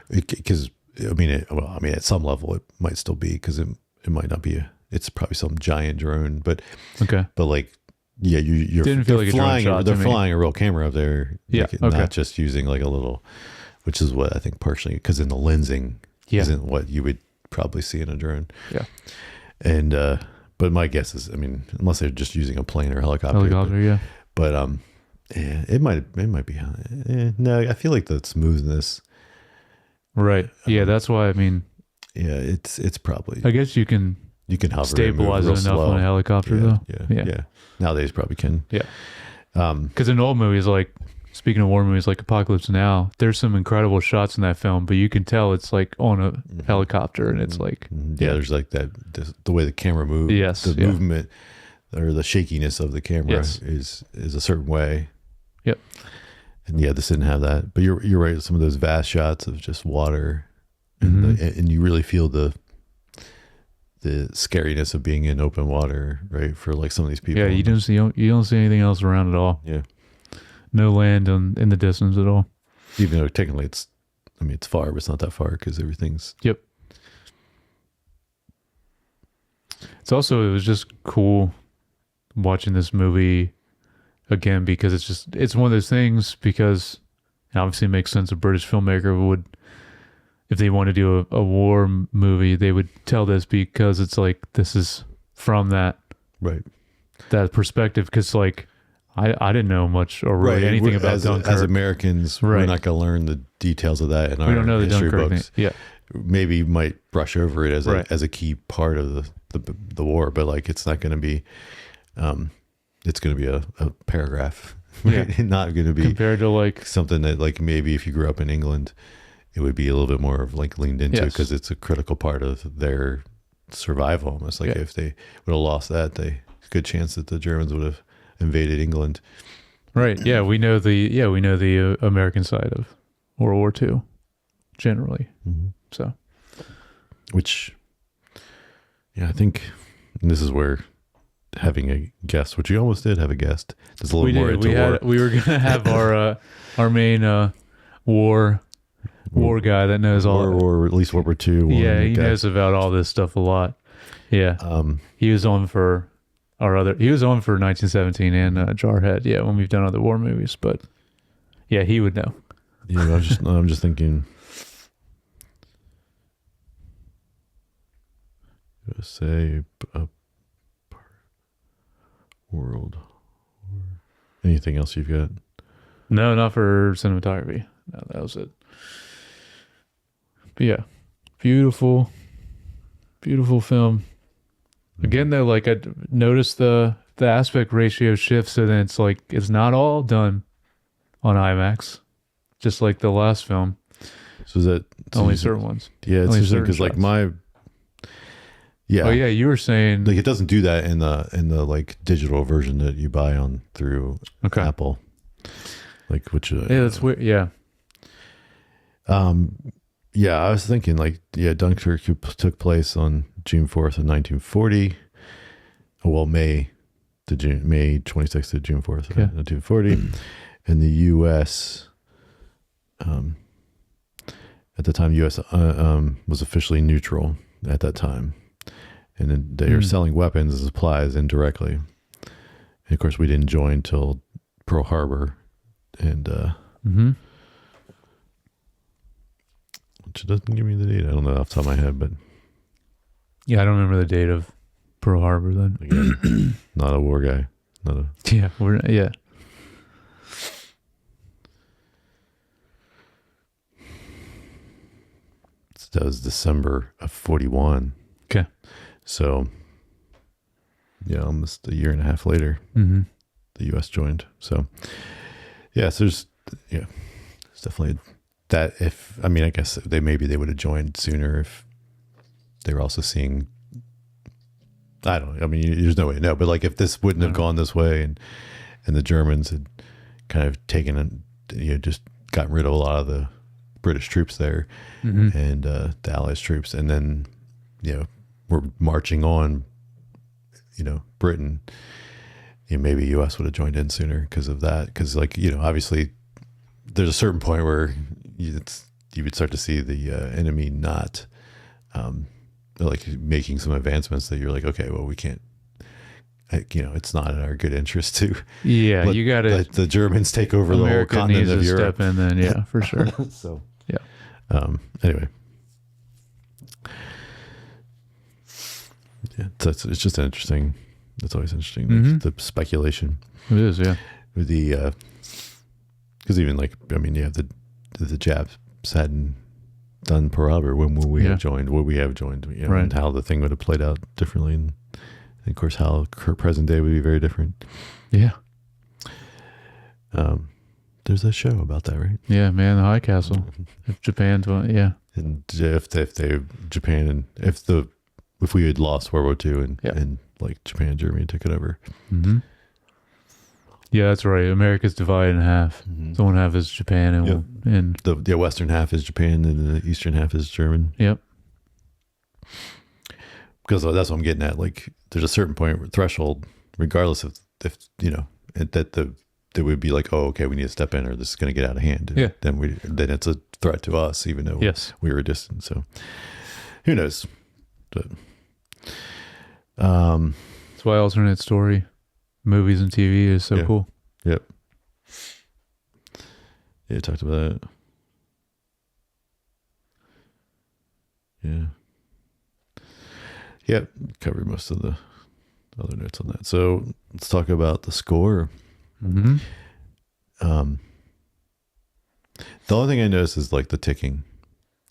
because I mean, at some level it might still be, because it might not be it's probably some giant drone, but like, yeah, you're didn't feel like flying. A drone shot they're flying a real camera up there, not just using like a little, which is what I think partially, because in the lensing isn't what you would probably see in a drone. Yeah, and but my guess is, I mean, unless they're just using a plane or helicopter, but yeah, it might be. No, I feel like the smoothness. Right. Yeah, that's why. I mean, yeah, it's probably. I guess you can hover, stabilize it enough slow. on a helicopter, though. Yeah. Nowadays, probably can. Yeah. Because in old movies, like, speaking of war movies, like Apocalypse Now, there's some incredible shots in that film, but you can tell it's like on a helicopter, and it's like, there's like that the way the camera moves. Yes. The movement or the shakiness of the camera is a certain way. Yep. And yeah, this didn't have that. But you're right. Some of those vast shots of just water, and you really feel the scariness of being in open water, right? For like some of these people. Yeah, you don't see anything else around at all. Yeah. No land in the distance at all. Even though technically it's far, but it's not that far because everything's. Yep. It was just cool watching this movie again, because it's one of those things, because it obviously makes sense. A British filmmaker would, if they want to do a war movie, they would tell this, because it's like, this is from that perspective. Because like, I didn't know much or really anything about Dunkirk. As Americans, we're not going to learn the details of that in our history books. Yeah, maybe might brush over it as a key part of the war, but like, it's not going to be. It's going to be a paragraph, not going to be compared to like something that, like, maybe if you grew up in England, it would be a little bit more of like leaned into, because it's a critical part of their survival. Almost like if they would have lost that, good chance that the Germans would have invaded England. Right. Yeah, we know the American side of World War II generally. So, which, I think this is where having a guest, which we almost did have a guest, there's a little more into war. We were gonna have our main war guy that knows or at least World War II. He knows about all this stuff a lot. Yeah. He was on for 1917 and Jarhead. Yeah, when we've done other war movies, but yeah, he would know. Yeah, I'm just thinking. Say world. Anything else you've got? No, not for cinematography. No, that was it. But yeah, beautiful film. Again, though, like, I noticed the aspect ratio shifts, so then it's like, it's not all done on IMAX, just like the last film. So is that only certain ones? Yeah, it's interesting, because like oh yeah, you were saying like it doesn't do that in the like digital version that you buy on through Apple, like, which that's weird. Yeah. I was thinking, like, Dunkirk took place on June 4th of 1940. Well, May 26th to June 4th of 1940. In the U.S., at the time, U.S. Was officially neutral at that time. And then they were selling weapons and supplies indirectly. And of course, we didn't join till Pearl Harbor, and which doesn't give me the date. I don't know off the top of my head, but yeah, I don't remember the date of Pearl Harbor then. Again, not a war guy. Yeah. That was December of 41. Okay. So, almost a year and a half later, the U.S. joined. So, so yeah, it's definitely that. If I mean, I guess they would have joined sooner if they were also seeing. I don't know. I mean, there's no way to know. But like, if this wouldn't have gone this way, and the Germans had kind of taken, just gotten rid of a lot of the British troops there, and the Allies troops, and then, we're marching on, Britain. Maybe U.S. would have joined in sooner because of that. Because obviously, there's a certain point where you would start to see the enemy not. Like making some advancements that you're like, okay, well, we can't, it's not in our good interest to. Yeah, you got to let the Germans take over the whole continent of Europe. Step in, then, yeah, for sure. So yeah. Anyway, yeah, it's just interesting. It's always interesting, the speculation. It is, yeah. With the because even the Japs hadn't done Pearl Harbor. When would we have joined? Would we have joined? Right. And how the thing would have played out differently, and of course how present day would be very different. Yeah. There's a show about that, right? Yeah, Man in the High Castle. If Japan's one, yeah. And if we had lost World War II and like Japan and Germany took it over. Mm-hmm. Yeah, that's right. America's divided in half. So one half is Japan, and the western half is Japan, and the eastern half is German. Yep. Because that's what I'm getting at. Like, there's a certain threshold, regardless of if that would be like, oh, okay, we need to step in, or this is going to get out of hand. Yeah. Then it's a threat to us, even though we were distant. So who knows? But that's why alternate story movies and TV is so cool. Yep. Yeah, I talked about that. Yeah. Yep. Covered most of the other notes on that. So let's talk about the score. Mm-hmm. The only thing I noticed is like the ticking.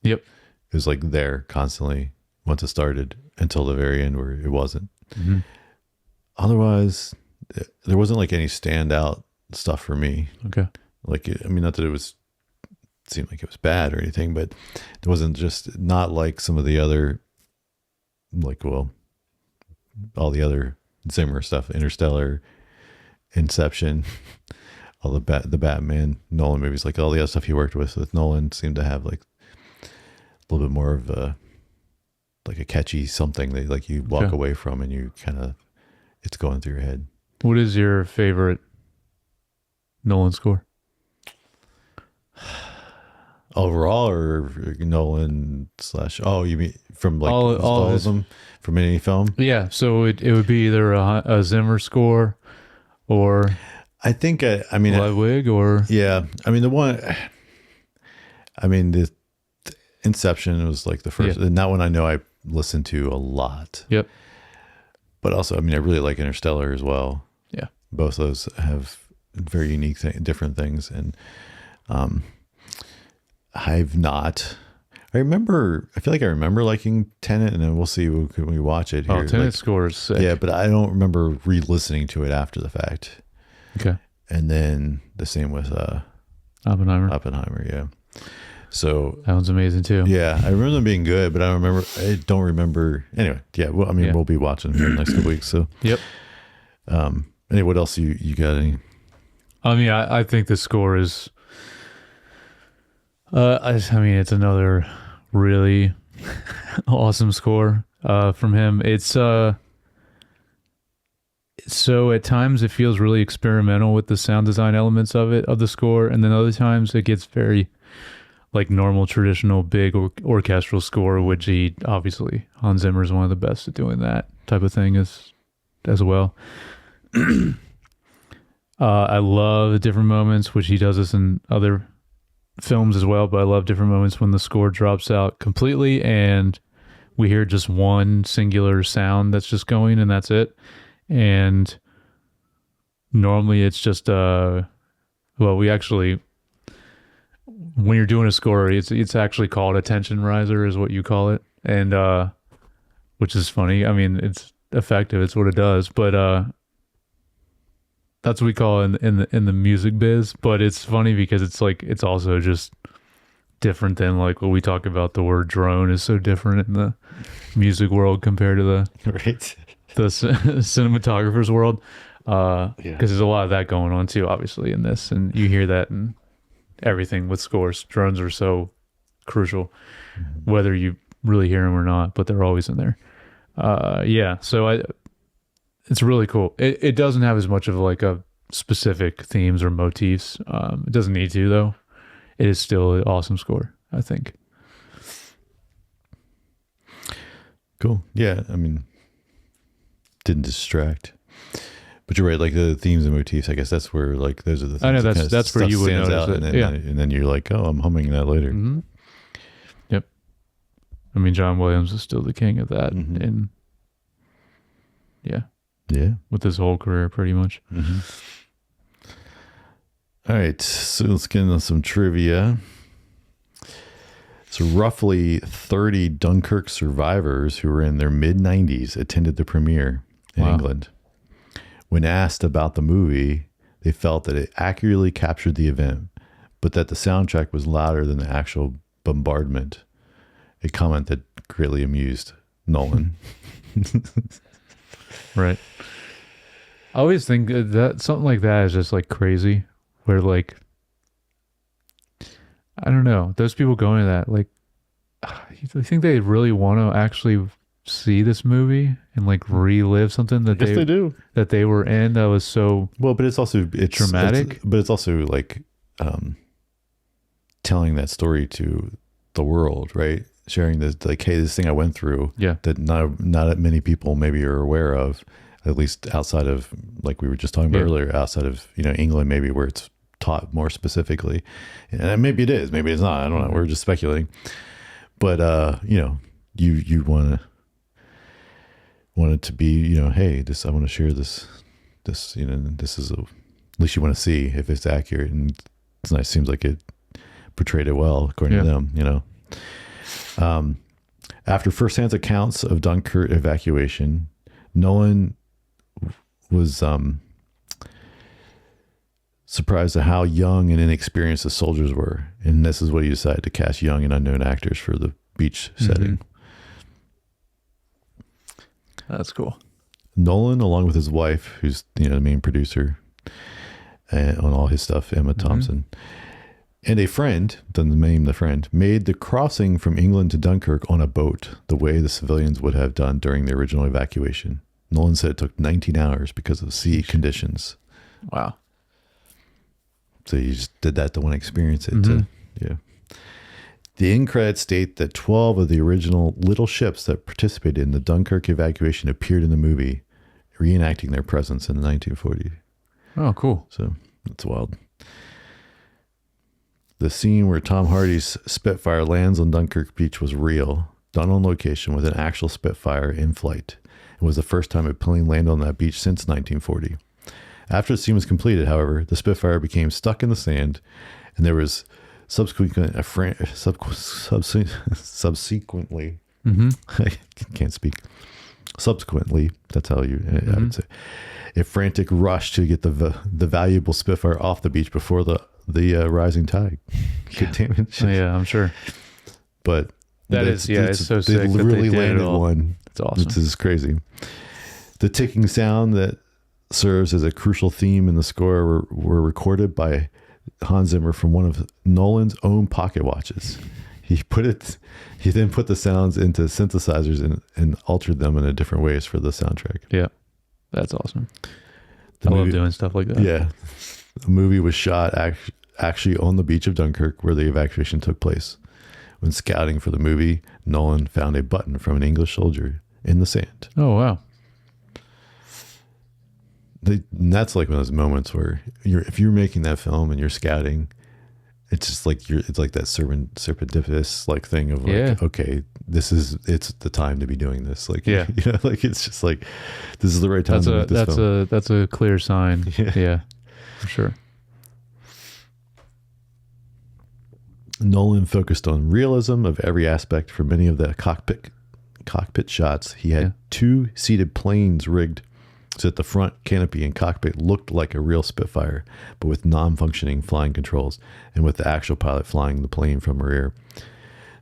Yep. It was like there constantly once it started until the very end where it wasn't. Mm-hmm. Otherwise, there wasn't like any standout stuff for me. Okay. Like, I mean, not that it seemed like it was bad or anything, but it wasn't just not like some of the other, like, well, all the other Zimmer stuff, Interstellar, Inception, all the Batman, Nolan movies, like all the other stuff he worked with Nolan seemed to have like a little bit more of a catchy something that like you walk away from and you kind of, it's going through your head. What is your favorite Nolan score? Overall, or Nolan / oh, you mean from like all of them from any film? Yeah, so it would be either a Zimmer score or I think I mean Ludwig or I mean the Inception was like the first, and that one I know I listened to a lot. Yep. But also, I mean, I really like Interstellar as well. Yeah. Both those have very unique different things, and I feel like I remember liking Tenet, and then we'll see when we watch it here. Oh, Tenet score is sick. Yeah, but I don't remember re-listening to it after the fact. Okay. And then the same with Oppenheimer, yeah. So that one's amazing too. Yeah, I remember them being good, but I don't remember. Anyway, yeah. Well, I mean, we'll be watching here in the next couple weeks. So, yep. Anyway, what else you got? Any? I mean, I think the score is. I mean, it's another really awesome score from him. It's so at times it feels really experimental with the sound design elements of the score, and then other times it gets very like normal traditional big orchestral score, which he obviously Hans Zimmer is one of the best at doing that type of thing as well. I love the different moments, which he does this in other films as well, but I love different moments when the score drops out completely and we hear just one singular sound that's just going and that's it. And normally it's just when you're doing a score, it's actually called a tension riser is what you call it. And which is funny. I mean, it's effective, it's what it does, but That's what we call in the music biz. But it's funny because it's like it's also just different than like what we talk about. The word drone is so different in the music world compared to the cinematographer's world. Because there's a lot of that going on too, obviously, in this, and you hear that in everything with scores. Drones are so crucial, whether you really hear them or not, but they're always in there. So it's really cool. It doesn't have as much of like a specific themes or motifs. It doesn't need to though. It is still an awesome score, I think. Cool. Yeah, I mean, didn't distract. But you're right, like the themes and motifs, I guess that's where like those are the things. I know that's where you would notice it. And then you're like, oh, I'm humming that later. Mm-hmm. Yep. I mean, John Williams is still the king of that. And with his whole career, pretty much. Mm-hmm. All right, so let's get into some trivia. So roughly 30 Dunkirk survivors who were in their mid-90s attended the premiere in England. When asked about the movie, they felt that it accurately captured the event, but that the soundtrack was louder than the actual bombardment, a comment that greatly amused Nolan. Right. I always think that something like that is just like crazy, where like, I don't know, those people going to that, like, you think they really want to actually see this movie and like relive something that they do, that they were in that was so well, but it's also dramatic, but it's also like telling that story to the world, right? Sharing this, like, hey, this thing I went through, that not many people maybe are aware of, at least outside of, like we were just talking about earlier, outside of England, maybe where it's taught more specifically, and maybe it is, maybe it's not. I don't know. We're just speculating, but you want it to be, hey, this, I want to share this, this is at least you want to see if it's accurate, and it's nice. Seems like it portrayed it well according to them. After firsthand accounts of Dunkirk evacuation, Nolan was surprised at how young and inexperienced the soldiers were, and this is what he decided to cast young and unknown actors for the beach setting. That's cool. Nolan, along with his wife, who's the main producer on all his stuff, Emma Thompson, and a friend, doesn't name the friend, made the crossing from England to Dunkirk on a boat, the way the civilians would have done during the original evacuation. Nolan said it took 19 hours because of sea conditions. Wow. So you just did that to want to experience it. The end credits state that 12 of the original little ships that participated in the Dunkirk evacuation appeared in the movie, reenacting their presence in the 1940s. Oh, cool. So that's wild. The scene where Tom Hardy's Spitfire lands on Dunkirk Beach was real, done on location with an actual Spitfire in flight. It was the first time a plane landed on that beach since 1940. After the scene was completed, however, the Spitfire became stuck in the sand, and there was subsequently, I can't speak. Subsequently, that's how I would say, a frantic rush to get the valuable Spitfire off the beach before the rising tide. Yeah, I'm sure. But it's so sick. They really landed one. It's awesome. This is crazy. The ticking sound that serves as a crucial theme in the score were recorded by Hans Zimmer from one of Nolan's own pocket watches. He then put the sounds into synthesizers and altered them in different ways for the soundtrack. Yeah, that's awesome. I love doing stuff like that. Yeah. The movie was shot actually on the beach of Dunkirk, where the evacuation took place. When scouting for the movie, Nolan found a button from an English soldier in the sand. Oh, wow. And that's like one of those moments where if you're making that film and you're scouting, it's just like it's like that serendipitous like thing of like, okay, it's the time to be doing this. Like, like it's just like, this is the right time to make this film. That's a clear sign. Yeah, for sure. Nolan focused on realism of every aspect. For many of the cockpit shots, he had two seated planes rigged so that the front canopy and cockpit looked like a real Spitfire, but with non-functioning flying controls and with the actual pilot flying the plane from rear,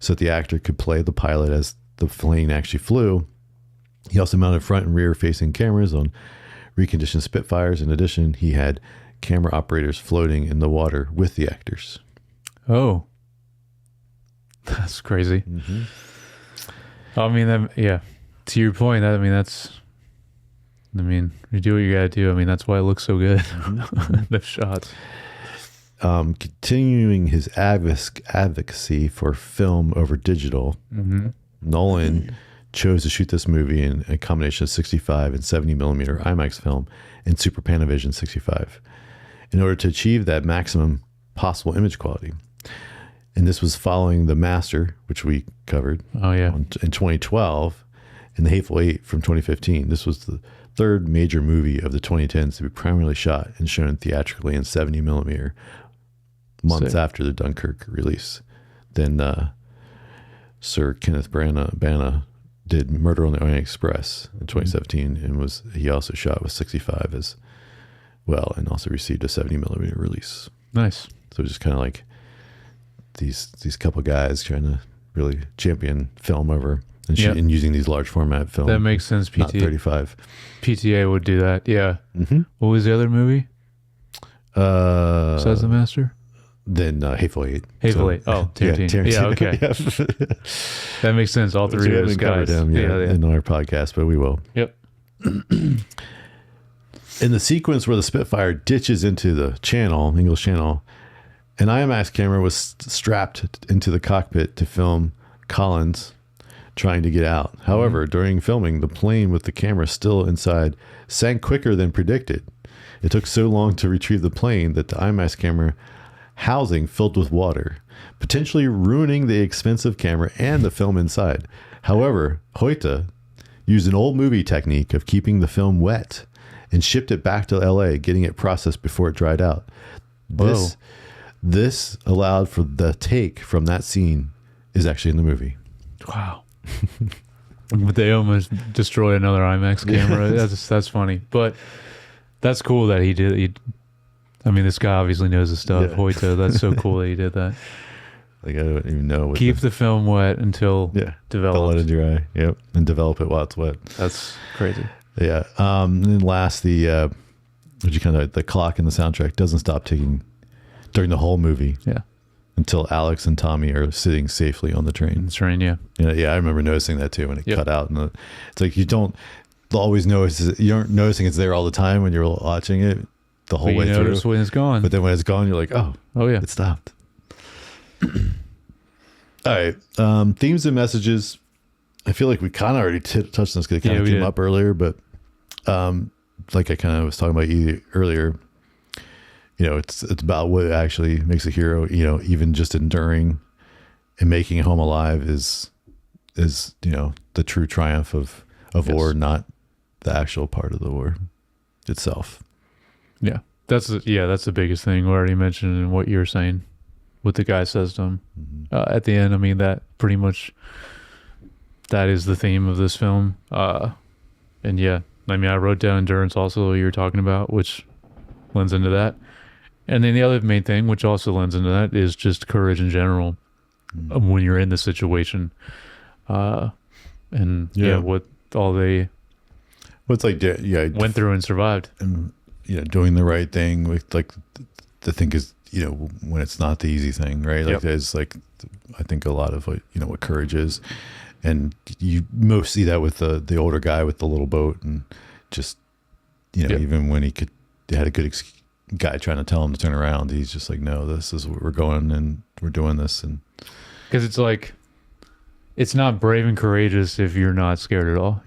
so that the actor could play the pilot as the plane actually flew. He also mounted front and rear facing cameras on reconditioned Spitfires. In addition, he had camera operators floating in the water with the actors. Oh, that's crazy. Mm-hmm. I mean, yeah, to your point, you do what you gotta do. I mean, that's why it looks so good. Mm-hmm. The shots. Continuing his advocacy for film over digital, Nolan chose to shoot this movie in a combination of 65 and 70 millimeter IMAX film and Super Panavision 65 in order to achieve that maximum possible image quality. And this was following The Master, which we covered in 2012, and The Hateful Eight from 2015. This was the third major movie of the 2010s to be primarily shot and shown theatrically in 70 millimeter months after the Dunkirk release. Then Sir Kenneth Branagh did Murder on the Orient Express in 2017, and he also shot with 65 as well, and also received a 70 millimeter release. Nice. So just kind of like these couple guys trying to really champion film over and using these large format film. That makes sense. Not 35. PTA would do that. Yeah. Mm-hmm. What was the other movie? Besides The Master? Then Hateful Eight. Hateful Eight. Oh, Tarantino. Yeah, okay. That makes sense. All three of those guys. In our podcast, but we will. Yep. In the sequence where the Spitfire ditches into the channel, English Channel, an IMAX camera was strapped into the cockpit to film Collins trying to get out. However, during filming, the plane with the camera still inside sank quicker than predicted. It took so long to retrieve the plane that the IMAX camera housing filled with water, potentially ruining the expensive camera and the film inside. However, Hoyte used an old movie technique of keeping the film wet and shipped it back to LA, getting it processed before it dried out. This allowed for the take from that scene is actually in the movie. Wow. But they almost destroyed another IMAX camera. That's funny. But that's cool that he did. This guy obviously knows his stuff. Yeah. Hoyte, that's so cool that he did that. Like, I don't even know. Keep the film wet until developed. Don't let it dry. Yep. And develop it while it's wet. That's crazy. Yeah. And then last, the clock in the soundtrack doesn't stop ticking during the whole movie. Yeah. Until Alex and Tommy are sitting safely on the train. Yeah. Yeah, I remember noticing that too when it cut out. And it's like you don't always notice. You aren't noticing it's there all the time when you're watching it the whole way through. You notice when it's gone. But then when it's gone, you're like, oh yeah, it stopped. All right. Themes and messages. I feel like we kind of already touched on this because it kind of came up earlier, but like I kind of was talking about earlier, it's about what actually makes a hero, even just enduring and making it home alive is the true triumph of war, not the actual part of the war itself. Yeah. That's the biggest thing we already mentioned in what you were saying, what the guy says to him at the end. That pretty much, that is the theme of this film. And yeah, I wrote down endurance also you were talking about, which lends into that. And then the other main thing, which also lends into that, is just courage in general when you're in the situation. What all they what's like went through and survived. And doing the right thing with the thing is, when it's not the easy thing, right? Like there's I think a lot of what courage is. And you most see that with the older guy with the little boat, and just even when he had a good guy trying to tell him to turn around, he's just like, no, this is where we're going and we're doing this. And because it's like, it's not brave and courageous if you're not scared at all.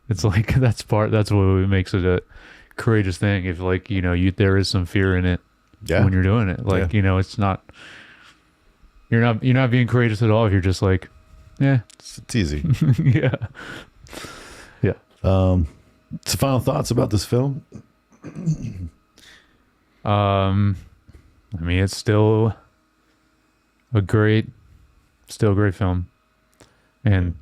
It's like that's what makes it a courageous thing. If there is some fear in it when you're doing it, it's not, you're not being courageous at all if you're just like, yeah, it's easy. Yeah. So final thoughts about this film? It's still a great film, and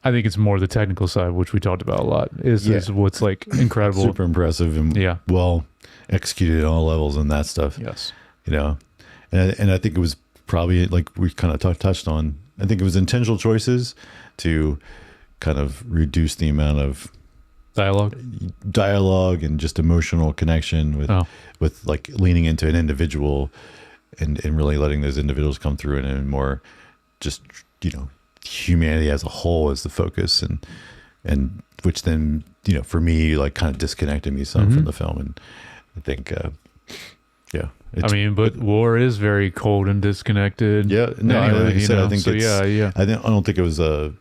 I think it's more the technical side, which we talked about a lot, is what's like incredible. Super impressive and well executed at all levels and that stuff. Yes. You know, and I think it was probably, like we kind of touched on, I think it was intentional choices to kind of reduce the amount of dialogue and just emotional connection with like leaning into an individual and really letting those individuals come through and more just, you know, humanity as a whole is the focus, and which then, you know, for me, like kind of disconnected me some from the film. And I think I mean, but war is very cold and disconnected. Yeah, no, anyway, like you said, I think so I don't think it was a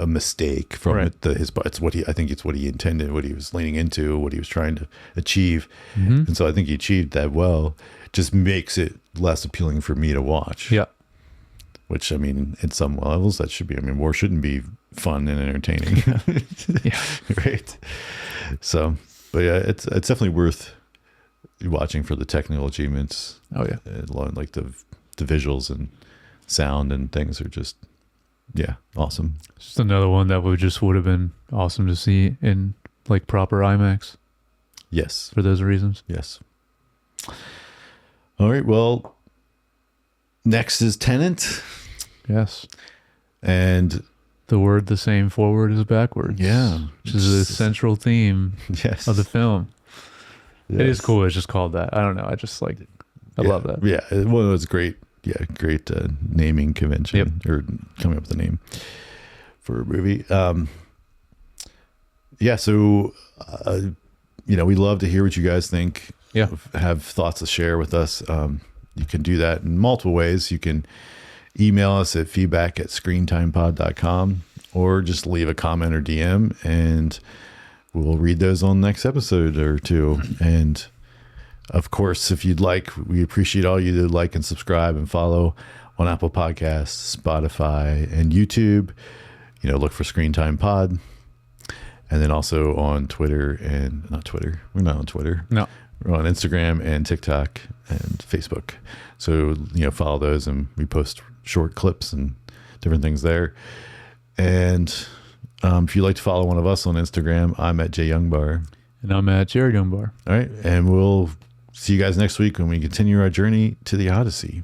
mistake from it's what I think it's what he intended, what he was leaning into, what he was trying to achieve. And so I think he achieved that well. Just makes it less appealing for me to watch. Yeah. Which, I mean, at some levels that should be, I mean, war shouldn't be fun and entertaining. Yeah. Right. So, but yeah, it's definitely worth watching for the technical achievements. Oh yeah. Like the visuals and sound and things are just, awesome. Just another one that would have been awesome to see in like proper IMAX. Yes. For those reasons. Yes. All right. Well, next is Tenet. Yes. And the word the same forward is backwards. Yeah. Which is the central theme of the film. Yes. It is cool. It's just called that. I don't know. I just like, I love that. Yeah. Well, it was great. Yeah. Great naming convention or coming up with a name for a movie. So, you know, we love to hear what you guys think. Yeah. Have thoughts to share with us. You can do that in multiple ways. You can email us at feedback@screentimepod.com or just leave a comment or DM and we'll read those on the next episode or two. And of course, if you'd like, we appreciate all you to like and subscribe and follow on Apple Podcasts, Spotify, and YouTube. You know, look for Screen Time Pod. And then also on Twitter and not Twitter. We're not on Twitter. No. We're on Instagram and TikTok and Facebook. So, you know, follow those and we post short clips and different things there. And if you'd like to follow one of us on Instagram, I'm at JYoungBar. And I'm at Jared Youngbar. All right. And we'll see you guys next week when we continue our journey to the Odyssey.